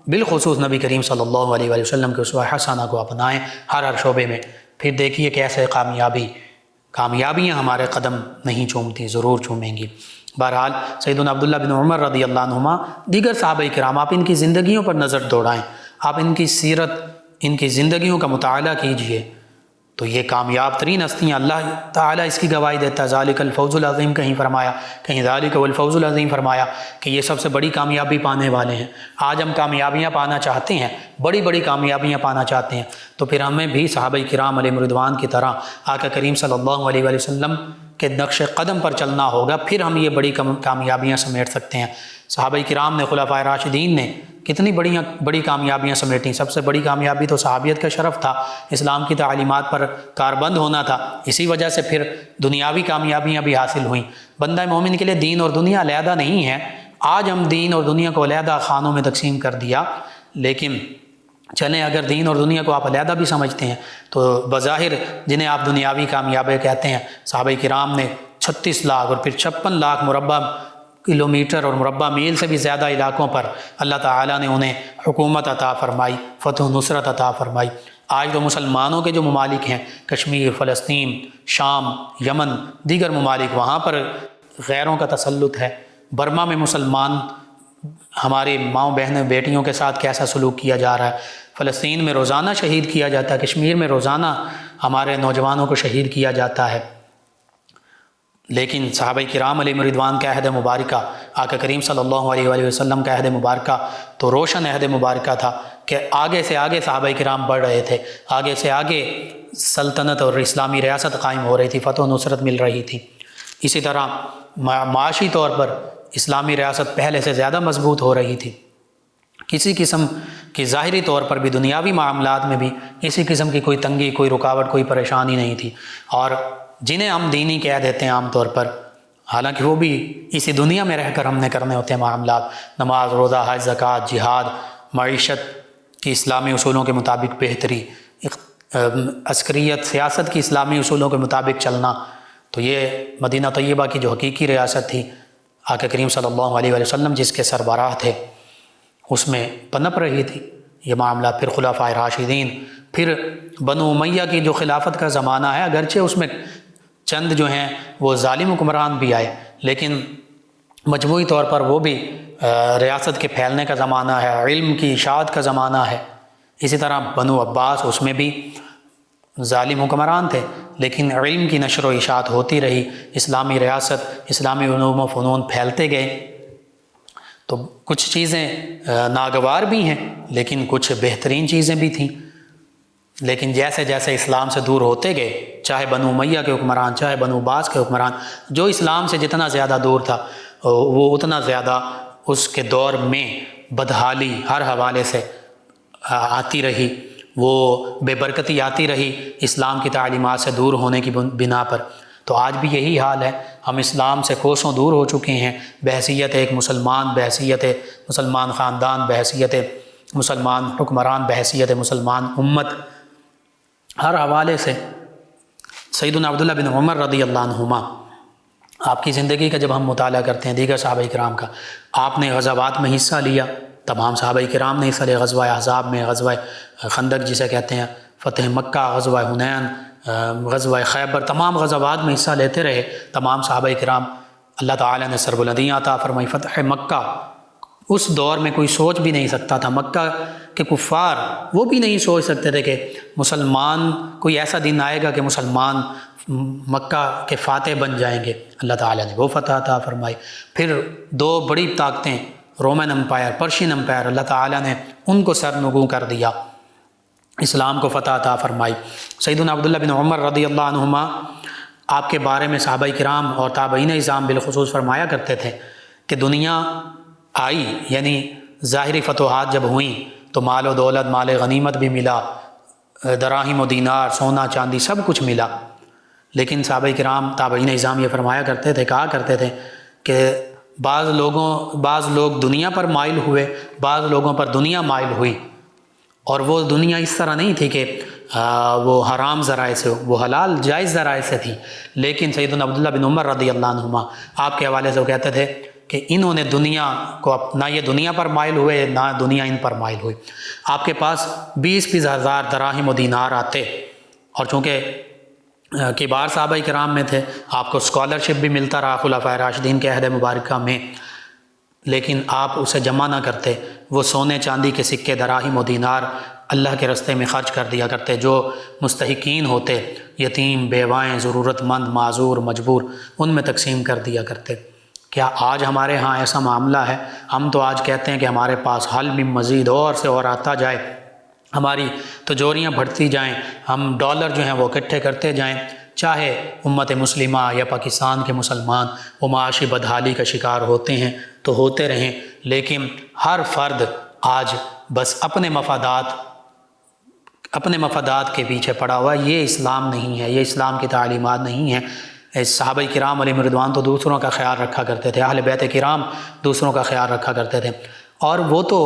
بالخصوص نبی کریم صلی اللہ علیہ وآلہ وسلم کے اسوہ حسنہ کو اپنائیں ہر شعبے میں۔ پھر دیکھیے کیسے کامیابیاں ہمارے قدم نہیں چومتی، ضرور چومیں گی۔ بہرحال سیدنا عبداللہ بن عمر رضی اللہ عنہما، دیگر صحابہ کرام، آپ ان کی زندگیوں پر نظر دوڑائیں، آپ ان کی سیرت، ان کی زندگیوں کا مطالعہ کیجئے، تو یہ کامیاب ترین ہستیاں، اللہ تعالیٰ اس کی گواہی دیتا ہے، ذالک الفوز العظیم کہیں فرمایا، کہیں ذالک والفوز العظیم فرمایا کہ یہ سب سے بڑی کامیابی پانے والے ہیں۔ آج ہم کامیابیاں پانا چاہتے ہیں، بڑی کامیابیاں پانا چاہتے ہیں، تو پھر ہمیں بھی صحابہ کرام علیہم رضوان کی طرح آقا کریم صلی اللہ علیہ وآلہ وسلم کے نقش قدم پر چلنا ہوگا، پھر ہم یہ بڑی کامیابیاں سمیٹ سکتے ہیں۔ صحابہ کرام نے، خلفائے راشدین نے کتنی بڑی کامیابیاں سمیٹیں۔ سب سے بڑی کامیابی تو صحابیت کا شرف تھا، اسلام کی تعلیمات پر کاربند ہونا تھا، اسی وجہ سے پھر دنیاوی کامیابیاں بھی حاصل ہوئیں۔ بندہ مومن کے لیے دین اور دنیا علیحدہ نہیں ہے۔ آج ہم دین اور دنیا کو علیحدہ خانوں میں تقسیم کر دیا، لیکن چلیں اگر دین اور دنیا کو آپ علیحدہ بھی سمجھتے ہیں تو بظاہر جنہیں آپ دنیاوی کامیابی کہتے ہیں، صحابہ کرام نے 36 لاکھ اور پھر 56 لاکھ مربع کلومیٹر اور مربع میل سے بھی زیادہ علاقوں پر اللہ تعالیٰ نے انہیں حکومت عطا فرمائی، فتح و نصرت عطا فرمائی۔ آج تو مسلمانوں کے جو ممالک ہیں، کشمیر، فلسطین، شام، یمن، دیگر ممالک، وہاں پر غیروں کا تسلط ہے۔ برما میں مسلمان، ہمارے ماؤں بہنیں، بیٹیوں کے ساتھ کیسا سلوک کیا جا رہا ہے۔ فلسطین میں روزانہ شہید کیا جاتا ہے، کشمیر میں روزانہ ہمارے نوجوانوں کو شہید کیا جاتا ہے۔ لیکن صحابہ کرام علیہم رضوان کا عہد مبارکہ، آقا کریم صلی اللہ علیہ وآلہ وسلم کا عہد مبارکہ تو روشن عہد مبارکہ تھا کہ آگے سے آگے صحابہ کرام بڑھ رہے تھے، آگے سے آگے سلطنت اور اسلامی ریاست قائم ہو رہی تھی، فتح و نصرت مل رہی تھی۔ اسی طرح معاشی طور پر اسلامی ریاست پہلے سے زیادہ مضبوط ہو رہی تھی، کسی قسم کی ظاہری طور پر بھی، دنیاوی معاملات میں بھی کسی قسم کی کوئی تنگی، کوئی رکاوٹ، کوئی پریشانی نہیں تھی۔ اور جنہیں ہم دینی کہہ دیتے ہیں عام طور پر، حالانکہ وہ بھی اسی دنیا میں رہ کر ہم نے کرنے ہوتے ہیں معاملات، نماز، روزہ، حج، زکوٰۃ، جہاد، معیشت کی اسلامی اصولوں کے مطابق بہتری، عسکریت، سیاست کی اسلامی اصولوں کے مطابق چلنا، تو یہ مدینہ طیبہ کی جو حقیقی ریاست تھی، آقا کریم صلی اللہ علیہ وآلہ وسلم جس کے سربراہ تھے، اس میں پنپ رہی تھی یہ معاملات۔ پھر خلفائے راشدین، پھر بنو امیہ کی جو خلافت کا زمانہ ہے، اگرچہ اس میں چند جو ہیں وہ ظالم حکمران بھی آئے، لیکن مجموعی طور پر وہ بھی ریاست کے پھیلنے کا زمانہ ہے، علم کی اشاعت کا زمانہ ہے۔ اسی طرح بنو عباس، اس میں بھی ظالم حکمران تھے، لیکن علم کی نشر و اشاعت ہوتی رہی، اسلامی ریاست، اسلامی علوم و فنون پھیلتے گئے۔ تو کچھ چیزیں ناگوار بھی ہیں، لیکن کچھ بہترین چیزیں بھی تھیں۔ لیکن جیسے جیسے اسلام سے دور ہوتے گئے، چاہے بنو امیہ کے حکمران، چاہے بنو عباس کے حکمران، جو اسلام سے جتنا زیادہ دور تھا وہ اتنا زیادہ اس کے دور میں بدحالی ہر حوالے سے آتی رہی، وہ بے برکتی آتی رہی اسلام کی تعلیمات سے دور ہونے کی بنا پر۔ تو آج بھی یہی حال ہے، ہم اسلام سے کوسوں دور ہو چکے ہیں، بحیثیت ایک مسلمان، بحیثیت مسلمان خاندان، بحیثیت مسلمان حکمران، بحیثیت مسلمان امت، ہر حوالے سے۔ سیدنا عبداللہ بن عمر رضی اللہ عنہما، آپ کی زندگی کا جب ہم مطالعہ کرتے ہیں دیگر صحابہ کرام کا، آپ نے غزوات میں حصہ لیا، تمام صحابہ کرام نے حصہ لیا، غزوہ احزاب میں، غزوہ خندق جسے کہتے ہیں، فتح مکہ، غزوہ حنین، غزوہ خیبر، تمام غزوات میں حصہ لیتے رہے تمام صحابہ کرام۔ اللہ تعالیٰ نے سربلندیاں عطا فرمائی۔ فتح مکہ اس دور میں کوئی سوچ بھی نہیں سکتا تھا، مکہ کے کفار وہ بھی نہیں سوچ سکتے تھے کہ مسلمان کوئی ایسا دن آئے گا کہ مسلمان مکہ کے فاتح بن جائیں گے۔ اللہ تعالیٰ نے وہ فتح عطا فرمائی۔ پھر دو بڑی طاقتیں، رومن امپائر، پرشین امپائر، اللہ تعالیٰ نے ان کو سرنگوں کر دیا، اسلام کو فتح عطا فرمائی۔ سیدنا عبداللہ بن عمر رضی اللہ عنہما، آپ کے بارے میں صحابہ کرام اور تابعین اعظام بالخصوص فرمایا کرتے تھے کہ دنیا آئی، یعنی ظاہری فتوحات جب ہوئیں تو مال و دولت، مال غنیمت بھی ملا، دراہم و دینار، سونا چاندی سب کچھ ملا، لیکن صحابہ کرام تابعین اعظام یہ فرمایا کرتے تھے، کہا کرتے تھے کہ بعض لوگ دنیا پر مائل ہوئے، بعض لوگوں پر دنیا مائل ہوئی، اور وہ دنیا اس طرح نہیں تھی کہ وہ حرام ذرائع سے ہو، وہ حلال جائز ذرائع سے تھی۔ لیکن سیدنا عبداللہ بن عمر رضی اللہ عنہما، آپ کے حوالے سے وہ کہتے تھے کہ انہوں نے دنیا کو، نہ یہ دنیا پر مائل ہوئے نہ دنیا ان پر مائل ہوئی۔ آپ کے پاس 20 ہزار دراہم و دینار آتے، اور چونکہ کبار صحابہ کرام میں تھے، آپ کو اسکالرشپ بھی ملتا رہا خلفائے راشدین کے عہد مبارکہ میں، لیکن آپ اسے جمع نہ کرتے، وہ سونے چاندی کے سکے، دراہم و دینار اللہ کے راستے میں خرچ کر دیا کرتے، جو مستحقین ہوتے، یتیم، بیوائیں، ضرورت مند، معذور، مجبور، ان میں تقسیم کر دیا کرتے۔ کیا آج ہمارے ہاں ایسا معاملہ ہے؟ ہم تو آج کہتے ہیں کہ ہمارے پاس حل میں مزید اور سے اور آتا جائے، ہماری تجوریاں بڑھتی جائیں، ہم ڈالر جو ہیں وہ اکٹھے کرتے جائیں، چاہے امت مسلمہ یا پاکستان کے مسلمان وہ معاشی بدحالی کا شکار ہوتے ہیں تو ہوتے رہیں، لیکن ہر فرد آج بس اپنے مفادات کے پیچھے پڑا ہوا ہے۔ یہ اسلام نہیں ہے، یہ اسلام کی تعلیمات نہیں ہیں۔ صحابہ کرام علیہم رضوان تو دوسروں کا خیال رکھا کرتے تھے، اہل بیت کرام دوسروں کا خیال رکھا کرتے تھے، اور وہ تو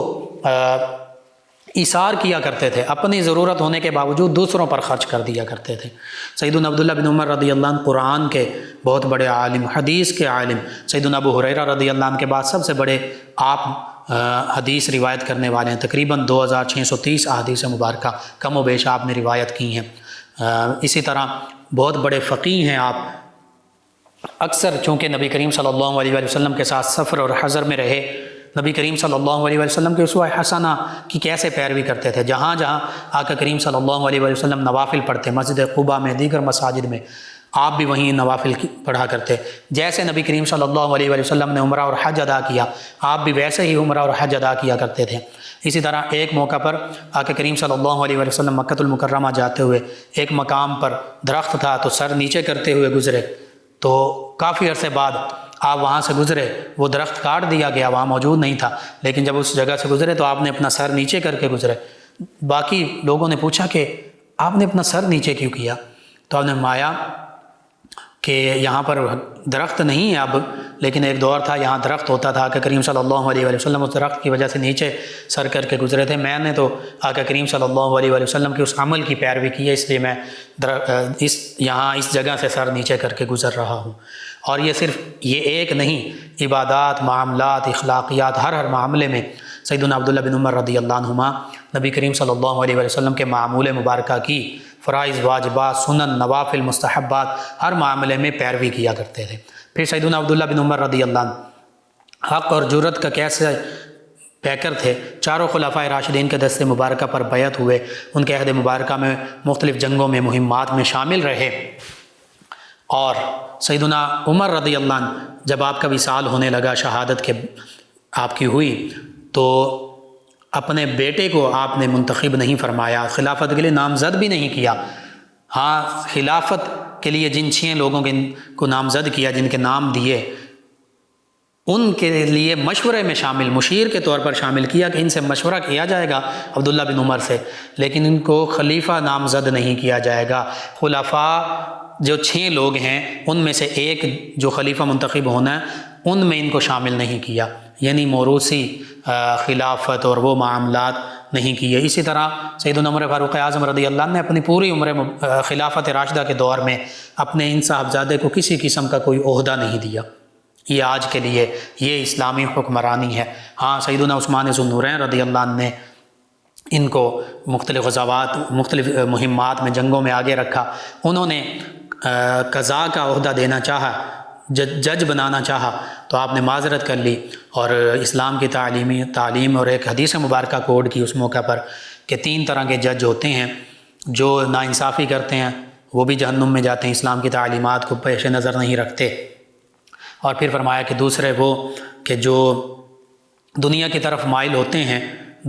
ایثار کیا کرتے تھے، اپنی ضرورت ہونے کے باوجود دوسروں پر خرچ کر دیا کرتے تھے۔ سیدنا عبداللہ بن عمر رضی اللہ عنہ قرآن کے بہت بڑے عالم، حدیث کے عالم، سیدنا ابو ہریرہ رضی اللہ عنہ کے بعد سب سے بڑے آپ حدیث روایت کرنے والے ہیں، تقریباً 2630 احادیث مبارکہ کم و بیش آپ نے روایت کی ہیں۔ اسی طرح بہت بڑے فقیہ ہیں آپ، اکثر چونکہ نبی کریم صلی اللہ علیہ وسلم کے ساتھ سفر اور حضر میں رہے، نبی کریم صلی اللہ علیہ وسلم کے اسوہ حسنہ کی کیسے پیروی کرتے تھے، جہاں جہاں آقا کریم صلی اللہ علیہ وسلم نوافل پڑھتے، مسجد قباء میں، دیگر مساجد میں، آپ بھی وہیں نوافل پڑھا کرتے۔ جیسے نبی کریم صلی اللہ علیہ وسلم نے عمرہ اور حج ادا کیا، آپ بھی ویسے ہی عمرہ اور حج ادا کیا کرتے تھے۔ اسی طرح ایک موقع پر آقا کریم صلی اللہ علیہ وسلم مکۃ المکرمہ جاتے ہوئے ایک مقام پر درخت تھا تو سر نیچے کرتے ہوئے گزرے، تو کافی عرصے بعد آپ وہاں سے گزرے، وہ درخت کاٹ دیا گیا، وہاں موجود نہیں تھا، لیکن جب اس جگہ سے گزرے تو آپ نے اپنا سر نیچے کر کے گزرے۔ باقی لوگوں نے پوچھا کہ آپ نے اپنا سر نیچے کیوں کیا؟ تو آپ نے فرمایا کہ یہاں پر درخت نہیں ہے اب، لیکن ایک دور تھا یہاں درخت ہوتا تھا، آقا کریم صلی اللہ علیہ وسلم اس درخت کی وجہ سے نیچے سر کر کے گزرے تھے، میں نے تو آقا کریم صلی اللہ علیہ وسلم کے اس عمل کی پیروی کی ہے، اس لیے میں اس جگہ سے سر نیچے کر کے گزر رہا ہوں۔ اور یہ صرف یہ ایک نہیں، عبادات، معاملات، اخلاقیات، ہر معاملے میں سیدنا عبداللہ بن عمر رضی اللہ عنہما نبی کریم صلی اللہ علیہ وسلم کے معمول مبارکہ کی فرائض، واجبات، سنن، نوافل، مستحبات ہر معاملے میں پیروی کیا کرتے تھے۔ پھر سیدنا عبداللہ بن عمر رضی اللہ عنہ حق اور جرت کا کیسے پیکر تھے، چاروں خلفائے راشدین کے دست مبارکہ پر بیعت ہوئے، ان کے عہد مبارکہ میں مختلف جنگوں میں، مہمات میں شامل رہے، اور سیدنا عمر رضی اللہ عنہ جب آپ کا وصال ہونے لگا، شہادت کے آپ کی ہوئی، تو اپنے بیٹے کو آپ نے منتخب نہیں فرمایا، خلافت کے لیے نامزد بھی نہیں کیا۔ ہاں، خلافت کے لیے جن 6 لوگوں کو نامزد کیا، جن کے نام دیے، ان کے لیے مشورے میں شامل، مشیر کے طور پر شامل کیا کہ ان سے مشورہ کیا جائے گا عبداللہ بن عمر سے، لیکن ان کو خلیفہ نامزد نہیں کیا جائے گا۔ خلفاء جو 6 لوگ ہیں ان میں سے ایک جو خلیفہ منتخب ہونا ہے، ان میں ان کو شامل نہیں کیا، یعنی موروثی خلافت اور وہ معاملات نہیں کیے۔ اسی طرح سیدنا عمر فاروق اعظم رضی اللہ عنہ نے اپنی پوری عمر خلافت راشدہ کے دور میں اپنے ان صاحبزادے کو کسی قسم کا کوئی عہدہ نہیں دیا۔ یہ آج کے لیے یہ اسلامی حکمرانی ہے۔ ہاں، سیدنا عثمان ذو النورین رضی اللہ عنہ نے ان کو مختلف غزوات، مختلف مہمات میں، جنگوں میں آگے رکھا۔ انہوں نے قضاء کا عہدہ دینا چاہا، جج بنانا چاہا، تو آپ نے معذرت کر لی، اور اسلام کی تعلیم اور ایک حدیث مبارکہ کوڈ کی اس موقع پر کہ 3 طرح کے جج ہوتے ہیں، جو ناانصافی کرتے ہیں وہ بھی جہنم میں جاتے ہیں، اسلام کی تعلیمات کو پیش نظر نہیں رکھتے۔ اور پھر فرمایا کہ دوسرے وہ کہ جو دنیا کی طرف مائل ہوتے ہیں،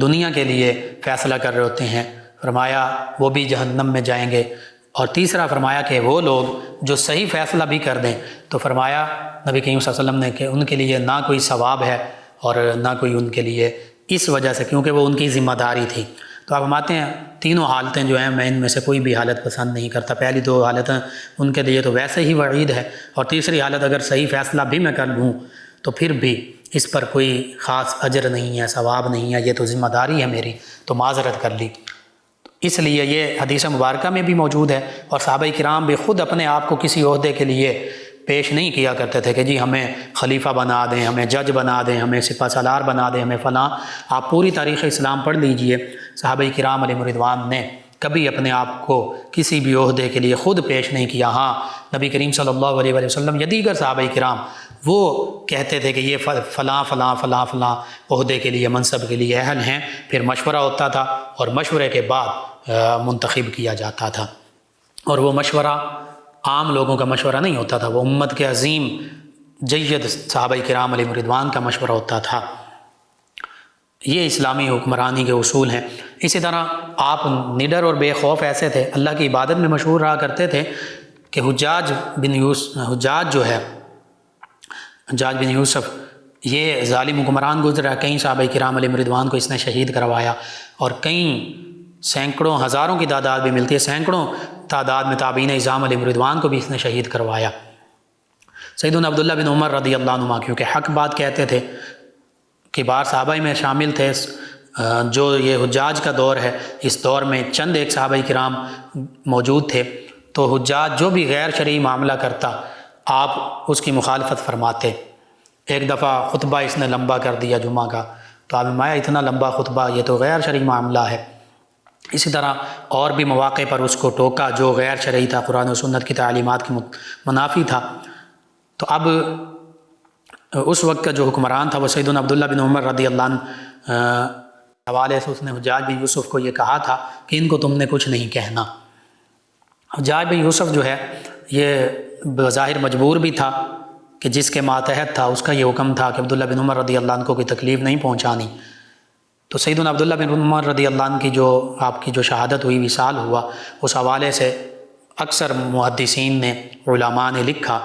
دنیا کے لیے فیصلہ کر رہے ہوتے ہیں، فرمایا وہ بھی جہنم میں جائیں گے۔ اور تیسرا فرمایا کہ وہ لوگ جو صحیح فیصلہ بھی کر دیں، تو فرمایا نبی کریم صلی اللہ علیہ وسلم نے کہ ان کے لیے نہ کوئی ثواب ہے اور نہ کوئی ان کے لیے، اس وجہ سے کیونکہ وہ ان کی ذمہ داری تھی۔ تو آپ فرماتے ہیں تینوں حالتیں جو ہیں میں ان میں سے کوئی بھی حالت پسند نہیں کرتا۔ پہلی 2 حالتیں ان کے لیے تو ویسے ہی وعید ہے، اور تیسری حالت اگر صحیح فیصلہ بھی میں کر لوں تو پھر بھی اس پر کوئی خاص اجر نہیں ہے، ثواب نہیں ہے، یہ تو ذمہ داری ہے میری، تو معذرت کر لی۔ اس لیے یہ حدیث مبارکہ میں بھی موجود ہے، اور صحابہ کرام بھی خود اپنے آپ کو کسی عہدے کے لیے پیش نہیں کیا کرتے تھے کہ جی ہمیں خلیفہ بنا دیں، ہمیں جج بنا دیں، ہمیں سپہ سالار بنا دیں، ہمیں فلاں۔ آپ پوری تاریخ اسلام پڑھ لیجئے، صحابہ کرام علیہم رضوان نے کبھی اپنے آپ کو کسی بھی عہدے کے لیے خود پیش نہیں کیا۔ ہاں، نبی کریم صلی اللہ علیہ وسلم یا دیگر صحابہ کرام وہ کہتے تھے کہ یہ فلاں فلاں فلاں فلاں عہدے کے لیے، منصب کے لیے اہل ہیں، پھر مشورہ ہوتا تھا، اور مشورے کے بعد منتخب کیا جاتا تھا۔ اور وہ مشورہ عام لوگوں کا مشورہ نہیں ہوتا تھا، وہ امت کے عظیم جید صحابہ کرام علیہم رضوان کا مشورہ ہوتا تھا۔ یہ اسلامی حکمرانی کے اصول ہیں۔ اسی طرح آپ نڈر اور بے خوف ایسے تھے، اللہ کی عبادت میں مشہور رہا کرتے تھے کہ حجاج بن یوسف یہ ظالم حکمران گزرا، کئی صحابہ کرام علیہم رضوان کو اس نے شہید کروایا، اور کئی سینکڑوں، ہزاروں کی تعداد بھی ملتی ہے، سینکڑوں تعداد میں تابعین اعظام علیہم رضوان کو بھی اس نے شہید کروایا۔ سیدنا عبداللہ بن عمر رضی اللہ عنہ کیونکہ حق بات کہتے تھے، کبار صحابہ میں شامل تھے۔ جو یہ حجاج کا دور ہے، اس دور میں چند ایک صحابہ کرام موجود تھے، تو حجاج جو بھی غیر شرعی معاملہ کرتا آپ اس کی مخالفت فرماتے۔ ایک دفعہ خطبہ اس نے لمبا کر دیا جمعہ کا، تو آپ فرمایا اتنا لمبا خطبہ یہ تو غیر شرعی معاملہ ہے۔ اسی طرح اور بھی مواقع پر اس کو ٹوکا جو غیر شرعی تھا، قرآن و سنت کی تعلیمات کے منافی تھا۔ تو اب اس وقت کا جو حکمران تھا وہ سیدنا عبداللہ بن عمر رضی اللہ عنہ حوالے سے اس نے حجاج بن یوسف کو یہ کہا تھا کہ ان کو تم نے کچھ نہیں کہنا۔ حجاج بن یوسف جو ہے یہ بظاہر مجبور بھی تھا کہ جس کے ماتحت تھا اس کا یہ حکم تھا کہ عبداللہ بن عمر رضی اللہ عنہ کو کوئی تکلیف نہیں پہنچانی۔ تو سیدنا عبداللہ بن عمر رضی اللہ عنہ کی جو آپ کی جو شہادت ہوئی، وصال ہوا، اس حوالے سے اکثر محدثین نے، علماء نے لکھا،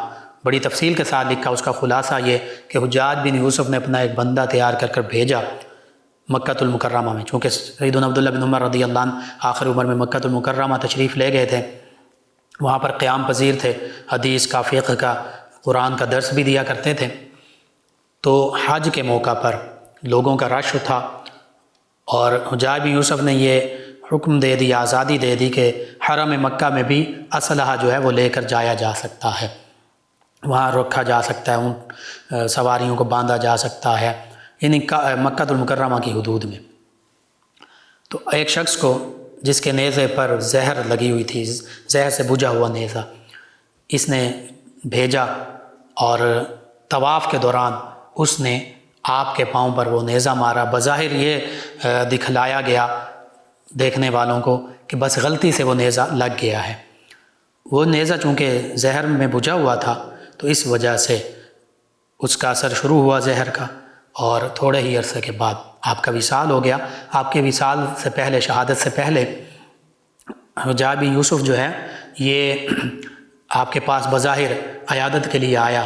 بڑی تفصیل کے ساتھ لکھا۔ اس کا خلاصہ یہ کہ حجاج بن یوسف نے اپنا ایک بندہ تیار کر بھیجا مکہ المکرمہ میں، چونکہ سیدنا عبداللہ بن عمر رضی اللہ عنہ آخر عمر میں مکہ المکرمہ تشریف لے گئے تھے، وہاں پر قیام پذیر تھے، حدیث کا، فقہ کا، قرآن کا درس بھی دیا کرتے تھے۔ تو حج کے موقع پر لوگوں کا رش تھا، اور حجاج بن یوسف نے یہ حکم دے دی، آزادی دے دی کہ حرم مکہ میں بھی اسلحہ جو ہے وہ لے کر جایا جا سکتا ہے، وہاں رکھا جا سکتا ہے، ان سواریوں کو باندھا جا سکتا ہے، یعنی مکہ المکرمہ کی حدود میں۔ تو ایک شخص کو جس کے نیزے پر زہر لگی ہوئی تھی، زہر سے بجھا ہوا نیزہ، اس نے بھیجا اور طواف کے دوران اس نے آپ کے پاؤں پر وہ نیزہ مارا۔ بظاہر یہ دکھلایا گیا دیکھنے والوں کو کہ بس غلطی سے وہ نیزہ لگ گیا ہے۔ وہ نیزہ چونکہ زہر میں بجھا ہوا تھا تو اس وجہ سے اس کا اثر شروع ہوا زہر کا، اور تھوڑے ہی عرصے کے بعد آپ کا وصال ہو گیا۔ آپ کے وصال سے پہلے، شہادت سے پہلے، حجابی یوسف جو ہے یہ آپ کے پاس بظاہر عیادت کے لیے آیا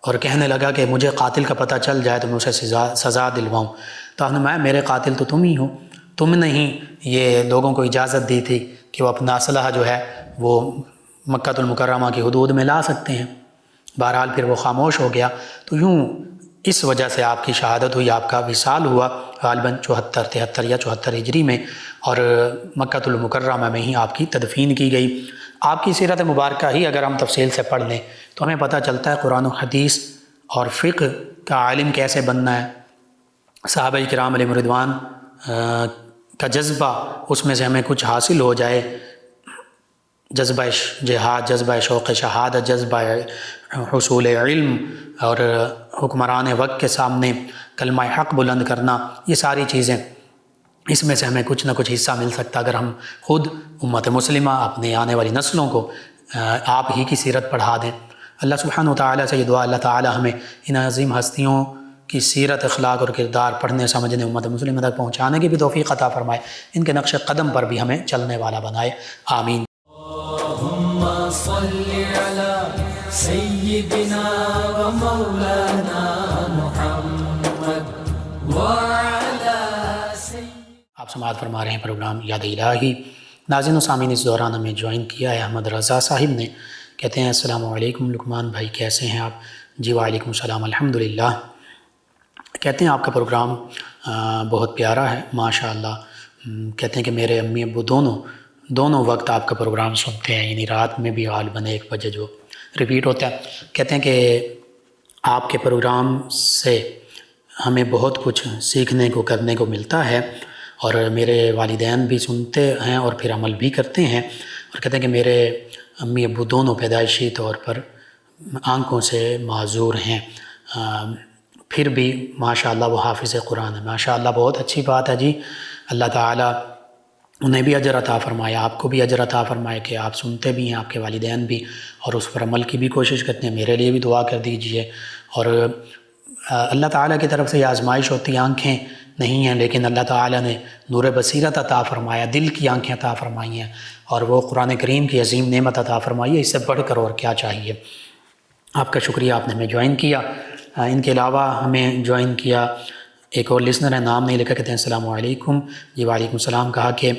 اور کہنے لگا کہ مجھے قاتل کا پتہ چل جائے تو میں اسے سزا دلواؤں۔ تو آپ نے فرمایا میرے قاتل تو تم ہی ہو، تم نے ہی یہ لوگوں کو اجازت دی تھی کہ وہ اپنا اسلحہ جو ہے وہ مکہ المکرمہ کی حدود میں لا سکتے ہیں۔ بہرحال پھر وہ خاموش ہو گیا۔ تو یوں اس وجہ سے آپ کی شہادت ہوئی، آپ کا وصال ہوا غالباً 73 یا 74 ہجری میں، اور مکہ المکرمہ میں ہی آپ کی تدفین کی گئی۔ آپ کی سیرت مبارکہ ہی اگر ہم تفصیل سے پڑھ لیں تو ہمیں پتہ چلتا ہے قرآن و حدیث اور فقہ کا عالم کیسے بننا ہے۔ صحابہ کرام علیہم رضوان کا جذبہ، اس میں سے ہمیں کچھ حاصل ہو جائے، جذبہ جہاد، جذبہ شوق شہادت، جذبہ حصول علم، اور حکمران وقت کے سامنے کلمہ حق بلند کرنا، یہ ساری چیزیں اس میں سے ہمیں کچھ نہ کچھ حصہ مل سکتا اگر ہم خود امت مسلمہ اپنے آنے والی نسلوں کو آپ ہی کی سیرت پڑھا دیں۔ اللہ سبحانہ وتعالیٰ سے یہ دعا، اللہ تعالیٰ ہمیں ان عظیم ہستیوں کی سیرت، اخلاق اور کردار پڑھنے، سمجھنے، امت مسلمہ تک پہنچانے کی بھی توفیق عطا فرمائے، ان کے نقش قدم پر بھی ہمیں چلنے والا بنائے، آمین۔ اللهم صل على سيدنا ومولانا محمد وعلى آپ سماعت فرما رہے ہیں پروگرام یاد الہی۔ ناظرین و سامعین، اس دوران ہمیں جوائن کیا ہے احمد رضا صاحب نے، کہتے ہیں السلام علیکم لقمان بھائی، کیسے ہیں آپ؟ جی وعلیکم السلام، الحمدللہ۔ کہتے ہیں آپ کا پروگرام بہت پیارا ہے ماشاء اللہ۔ کہتے ہیں کہ میرے امی ابو دونوں وقت آپ کا پروگرام سنتے ہیں، یعنی رات میں بھی غالباً 1 بجے جو ریپیٹ ہوتا ہے۔ کہتے ہیں کہ آپ کے پروگرام سے ہمیں بہت کچھ سیکھنے کو، کرنے کو ملتا ہے، اور میرے والدین بھی سنتے ہیں اور پھر عمل بھی کرتے ہیں، اور کہتے ہیں کہ میرے امی ابو دونوں پیدائشی طور پر آنکھوں سے معذور ہیں، پھر بھی ماشاءاللہ وہ حافظ قرآن ہے۔ ماشاءاللہ بہت اچھی بات ہے جی، اللہ تعالیٰ انہیں بھی اجر عطا فرمائے، آپ کو بھی اجر عطا فرمائے کہ آپ سنتے بھی ہیں، آپ کے والدین بھی، اور اس پر عمل کی بھی کوشش کرتے ہیں۔ میرے لیے بھی دعا کر دیجئے۔ اور اللہ تعالیٰ کی طرف سے یہ آزمائش ہوتی ہے، آنکھیں نہیں ہیں لیکن اللہ تعالیٰ نے نور بصیرت عطا فرمایا، دل کی آنکھیں عطا فرمائی ہیں، اور وہ قرآن کریم کی عظیم نعمت عطا فرمائی ہے، اس سے بڑھ کر اور کیا چاہیے۔ آپ کا شکریہ، آپ نے ہمیں جوائن کیا۔ ان کے علاوہ ہمیں جوائن کیا ایک اور لسنر ہے، نام نہیں لکھا، کہتے ہیں السلام علیکم۔ جی وعلیکم السلام۔ کہا کہ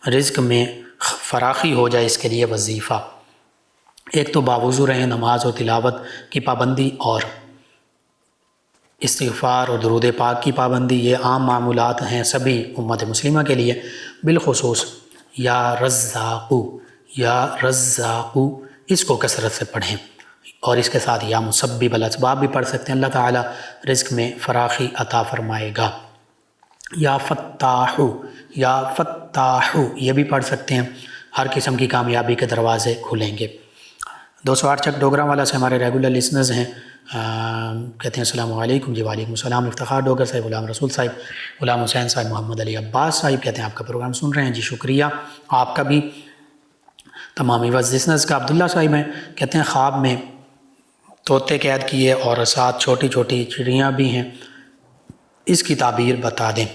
رزق میں فراخی ہو جائے، اس کے لیے وظیفہ، ایک تو باوضو رہیں، نماز اور تلاوت کی پابندی، اور استغفار اور درود پاک کی پابندی، یہ عام معمولات ہیں سبھی امت مسلمہ کے لیے۔ بالخصوص یا رزاقو، یا رزاقو، اس کو کثرت سے پڑھیں، اور اس کے ساتھ یا مسبب الاسباب بھی پڑھ سکتے ہیں، اللہ تعالیٰ رزق میں فراخی عطا فرمائے گا۔ یا فتاحو، یا فتاحو، یہ بھی پڑھ سکتے ہیں، ہر قسم کی کامیابی کے دروازے کھلیں گے۔ 208 چک ڈوگرہ والا سے ہمارے ریگولر لسنرز ہیں، کہتے ہیں السلام علیکم۔ جی وعلیکم السلام۔ افتخار ڈوگر صاحب، غلام رسول صاحب، غلام حسین صاحب، محمد علی عباس صاحب، کہتے ہیں آپ کا پروگرام سن رہے ہیں، جی شکریہ آپ کا بھی۔ تمام ویورز لسنرز کا عبداللہ صاحب ہیں، کہتے ہیں خواب میں طوطے قید کیے اور ساتھ چھوٹی چھوٹی چڑیاں بھی ہیں، اس کی تعبیر بتا دیں۔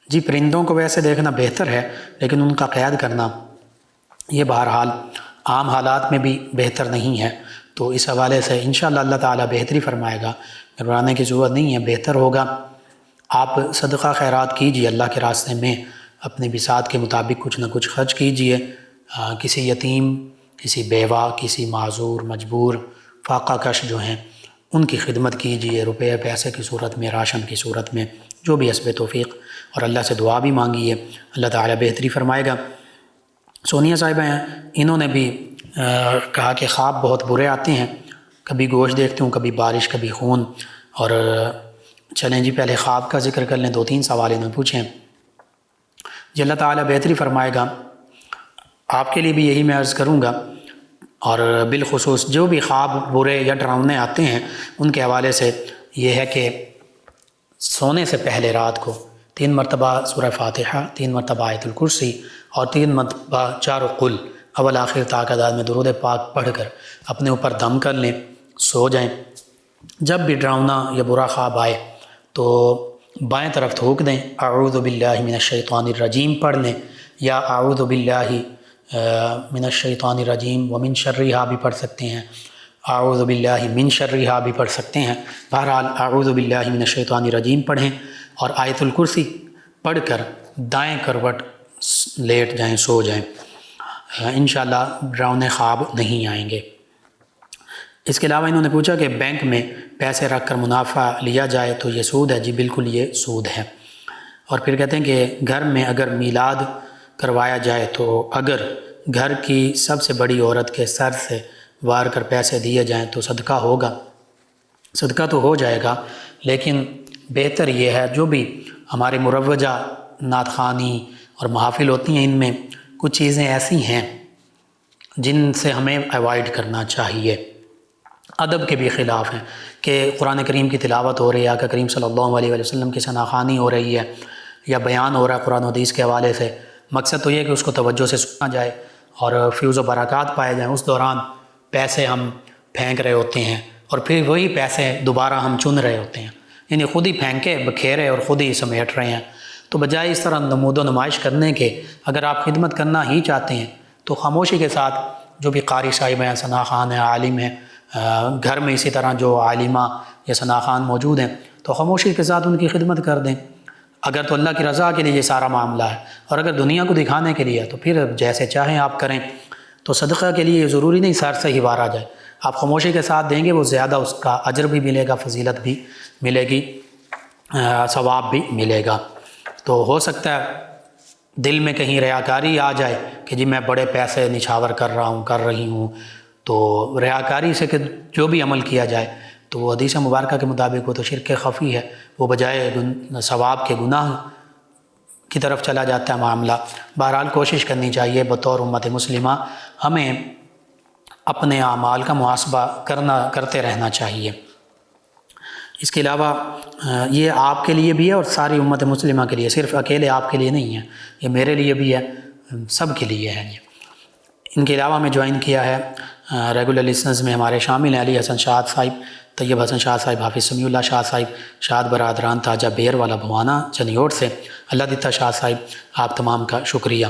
جی پرندوں کو ویسے دیکھنا بہتر ہے، لیکن ان کا قید کرنا یہ بہرحال عام حالات میں بھی بہتر نہیں ہے، تو اس حوالے سے انشاءاللہ اللہ تعالیٰ بہتری فرمائے گا، گھبرانے کی ضرورت نہیں ہے، بہتر ہوگا۔ آپ صدقہ خیرات کیجیے، اللہ کے راستے میں اپنے بساط کے مطابق کچھ نہ کچھ خرچ کیجیے، کسی یتیم، کسی بیوہ، کسی معذور، مجبور، فاقہ کش جو ہیں ان کی خدمت کیجیے، روپے پیسے کی صورت میں، راشن کی صورت میں، جو بھی حسب توفیق، اور اللہ سے دعا بھی مانگیے، اللہ تعالیٰ بہتری فرمائے گا۔ سونیا صاحبہ ہیں، انہوں نے بھی کہا کہ خواب بہت برے آتے ہیں، کبھی گوشت دیکھتی ہوں، کبھی بارش، کبھی خون، اور چلیں جی پہلے خواب کا ذکر کر لیں، 2-3 سوال انہوں نے پوچھے ہیں۔ جی اللہ تعالیٰ بہتری فرمائے گا. آپ کے لیے بھی یہی میں عرض کروں گا، اور بالخصوص جو بھی خواب برے یا ڈراؤنے آتے ہیں ان کے حوالے سے یہ ہے کہ سونے سے پہلے رات کو 3 مرتبہ سورہ فاتحہ، 3 مرتبہ آیت الکرسی اور 3 مرتبہ چاروں قل اول آخر تا تعداد میں درود پاک پڑھ کر اپنے اوپر دم کر لیں، سو جائیں. جب بھی ڈراؤنا یا برا خواب آئے تو بائیں طرف تھوک دیں، اعوذ باللہ من الشیطان الرجیم پڑھ لیں، یا اعوذ باللہ من الشیطان الرجیم ومن شرہا بھی پڑھ سکتے ہیں، اعوذ باللہ من شرہا بھی پڑھ سکتے ہیں. بہرحال اعوذ باللہ من الشیطان الرجیم پڑھیں اور آیت الکرسی پڑھ کر دائیں کروٹ لیٹ جائیں، سو جائیں. انشاءاللہ ڈراؤنے خواب نہیں آئیں گے. اس کے علاوہ انہوں نے پوچھا کہ بینک میں پیسے رکھ کر منافع لیا جائے تو یہ سود ہے. جی بالکل یہ سود ہے. اور پھر کہتے ہیں کہ گھر میں اگر میلاد کروایا جائے تو اگر گھر کی سب سے بڑی عورت کے سر سے وار کر پیسے دیے جائیں تو صدقہ ہوگا؟ صدقہ تو ہو جائے گا، لیکن بہتر یہ ہے جو بھی ہمارے مروجہ نعت خوانی اور محافل ہوتی ہیں ان میں کچھ چیزیں ایسی ہیں جن سے ہمیں ایوائڈ کرنا چاہیے، ادب کے بھی خلاف ہیں. کہ قرآن کریم کی تلاوت ہو رہی ہے، آقا کریم صلی اللہ علیہ وسلم کی ثنا خوانی ہو رہی ہے یا بیان ہو رہا ہے قرآن و حدیث کے حوالے سے، مقصد تو یہ ہے کہ اس کو توجہ سے سنا جائے اور فیوز و برکات پائے جائیں. اس دوران پیسے ہم پھینک رہے ہوتے ہیں اور پھر وہی پیسے دوبارہ ہم چن رہے ہوتے ہیں، یعنی خود ہی پھینکے بکھیرے اور خود ہی سمیٹ رہے ہیں. تو بجائے اس طرح نمود و نمائش کرنے کے اگر آپ خدمت کرنا ہی چاہتے ہیں تو خاموشی کے ساتھ جو بھی قاری صاحب ہیں، ثنا خوان ہیں، عالم ہیں، گھر میں اسی طرح جو عالمہ یا ثنا خوان موجود ہیں تو خاموشی کے ساتھ ان کی خدمت کر دیں. اگر تو اللہ کی رضا کے لیے یہ سارا معاملہ ہے، اور اگر دنیا کو دکھانے کے لیے تو پھر جیسے چاہیں آپ کریں. تو صدقہ کے لیے ضروری نہیں سر سے ہی وار آ جائے. آپ خاموشی کے ساتھ دیں گے وہ زیادہ اس کا اجر بھی ملے گا، فضیلت بھی ملے گی، ثواب بھی ملے گا. تو ہو سکتا ہے دل میں کہیں ریاکاری آ جائے کہ جی میں بڑے پیسے نچھاور کر رہا ہوں، کر رہی ہوں. تو ریاکاری سے کہ جو بھی عمل کیا جائے تو وہ حدیث مبارکہ کے مطابق وہ تو شرک خفی ہے، وہ بجائے ثواب کے گناہ کی طرف چلا جاتا ہے معاملہ. بہرحال کوشش کرنی چاہیے بطور امت مسلمہ ہمیں اپنے اعمال کا محاسبہ کرتے رہنا چاہیے. اس کے علاوہ یہ آپ کے لیے بھی ہے اور ساری امت مسلمہ کے لیے، صرف اکیلے آپ کے لیے نہیں ہے، یہ میرے لیے بھی ہے، سب کے لیے ہے. ان کے علاوہ میں جوائن کیا ہے ریگولر لسنرز میں ہمارے شامل ہیں علی حسن شاد صاحب، طیب حسن شاد صاحب، حافظ سمیع اللہ شاد صاحب، شاد برادران تاجہ بیر والا بھوانا چنیوٹ سے، اللہ دیتا شاد صاحب، آپ تمام کا شکریہ.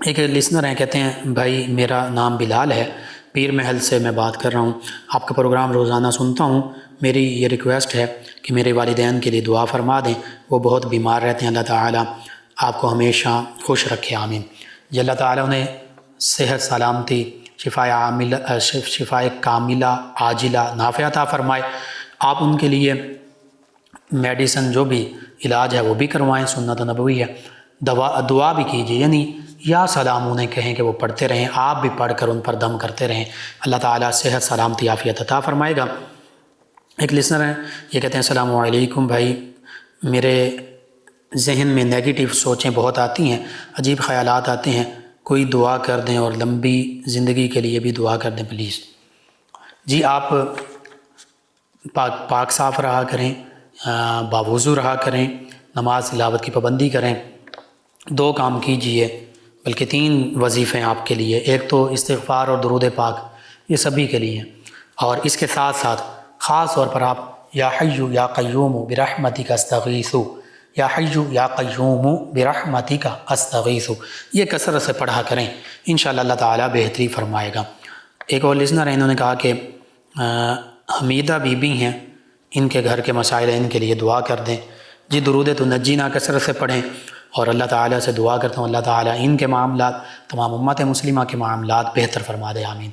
ایک لسنر ہیں، کہتے ہیں بھائی میرا نام بلال ہے، پیر محل سے میں بات کر رہا ہوں، آپ کا پروگرام روزانہ سنتا ہوں. میری یہ ریکویسٹ ہے کہ میرے والدین کے لیے دعا فرما دیں، وہ بہت بیمار رہتے ہیں، اللہ تعالیٰ آپ کو ہمیشہ خوش رکھے، آمین. جی اللہ تعالیٰ انہیں صحت سلامتی، شفائے کاملہ عاجلہ نافع عطا فرمائے. آپ ان کے لیے میڈیسن جو بھی علاج ہے وہ بھی کروائیں، سنت نبوی ہے. دعا بھی کیجیے، یعنی یا سلام انہیں کہیں کہ وہ پڑھتے رہیں، آپ بھی پڑھ کر ان پر دم کرتے رہیں. اللہ تعالیٰ صحت سلامتی عافیت عطا فرمائے گا. ایک لسنر ہیں، یہ کہتے ہیں السلام علیکم بھائی، میرے ذہن میں نیگیٹو سوچیں بہت آتی ہیں، عجیب خیالات آتے ہیں، کوئی دعا کر دیں اور لمبی زندگی کے لیے بھی دعا کر دیں پلیز. جی آپ پاک صاف رہا کریں، باوضو رہا کریں، نماز تلاوت کی پابندی کریں. 2 کام کیجئے، بلکہ 3 وظیفے ہیں آپ کے لیے. ایک تو استغفار اور درود پاک، یہ سبھی کے لیے ہیں، اور اس کے ساتھ ساتھ خاص طور پر آپ یا حی یا قیوم برحمتک استغیث، یا حی یا قیوم برحمتک استغیث، یہ کثرت سے پڑھا کریں، انشاءاللہ اللہ تعالیٰ بہتری فرمائے گا. ایک اور لسنر ہیں، انہوں نے کہا کہ حمیدہ بی بی ہیں، ان کے گھر کے مسائل ہیں، ان کے لیے دعا کر دیں. جی درود تنجینا کثرت سے پڑھیں اور اللہ تعالیٰ سے دعا کرتا ہوں اللہ تعالیٰ ان کے معاملات، تمام امت مسلمہ کے معاملات بہتر فرما دے، آمین.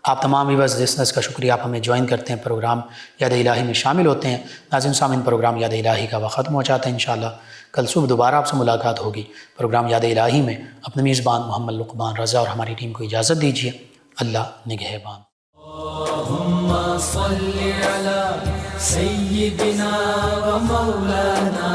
آپ تمام ویورز لسنرز کا شکریہ، آپ ہمیں جوائن کرتے ہیں، پروگرام یاد الہی میں شامل ہوتے ہیں. ناظرین سامعین، پروگرام یاد الہی کا وقت ختم ہو جاتا ہے. انشاءاللہ کل صبح دوبارہ آپ سے ملاقات ہوگی پروگرام یاد الہی میں. اپنے میزبان محمد لقمان رضا اور ہماری ٹیم کو اجازت دیجیے. اللہ نگہبان. اللہم صل علی سیدنا و مولانا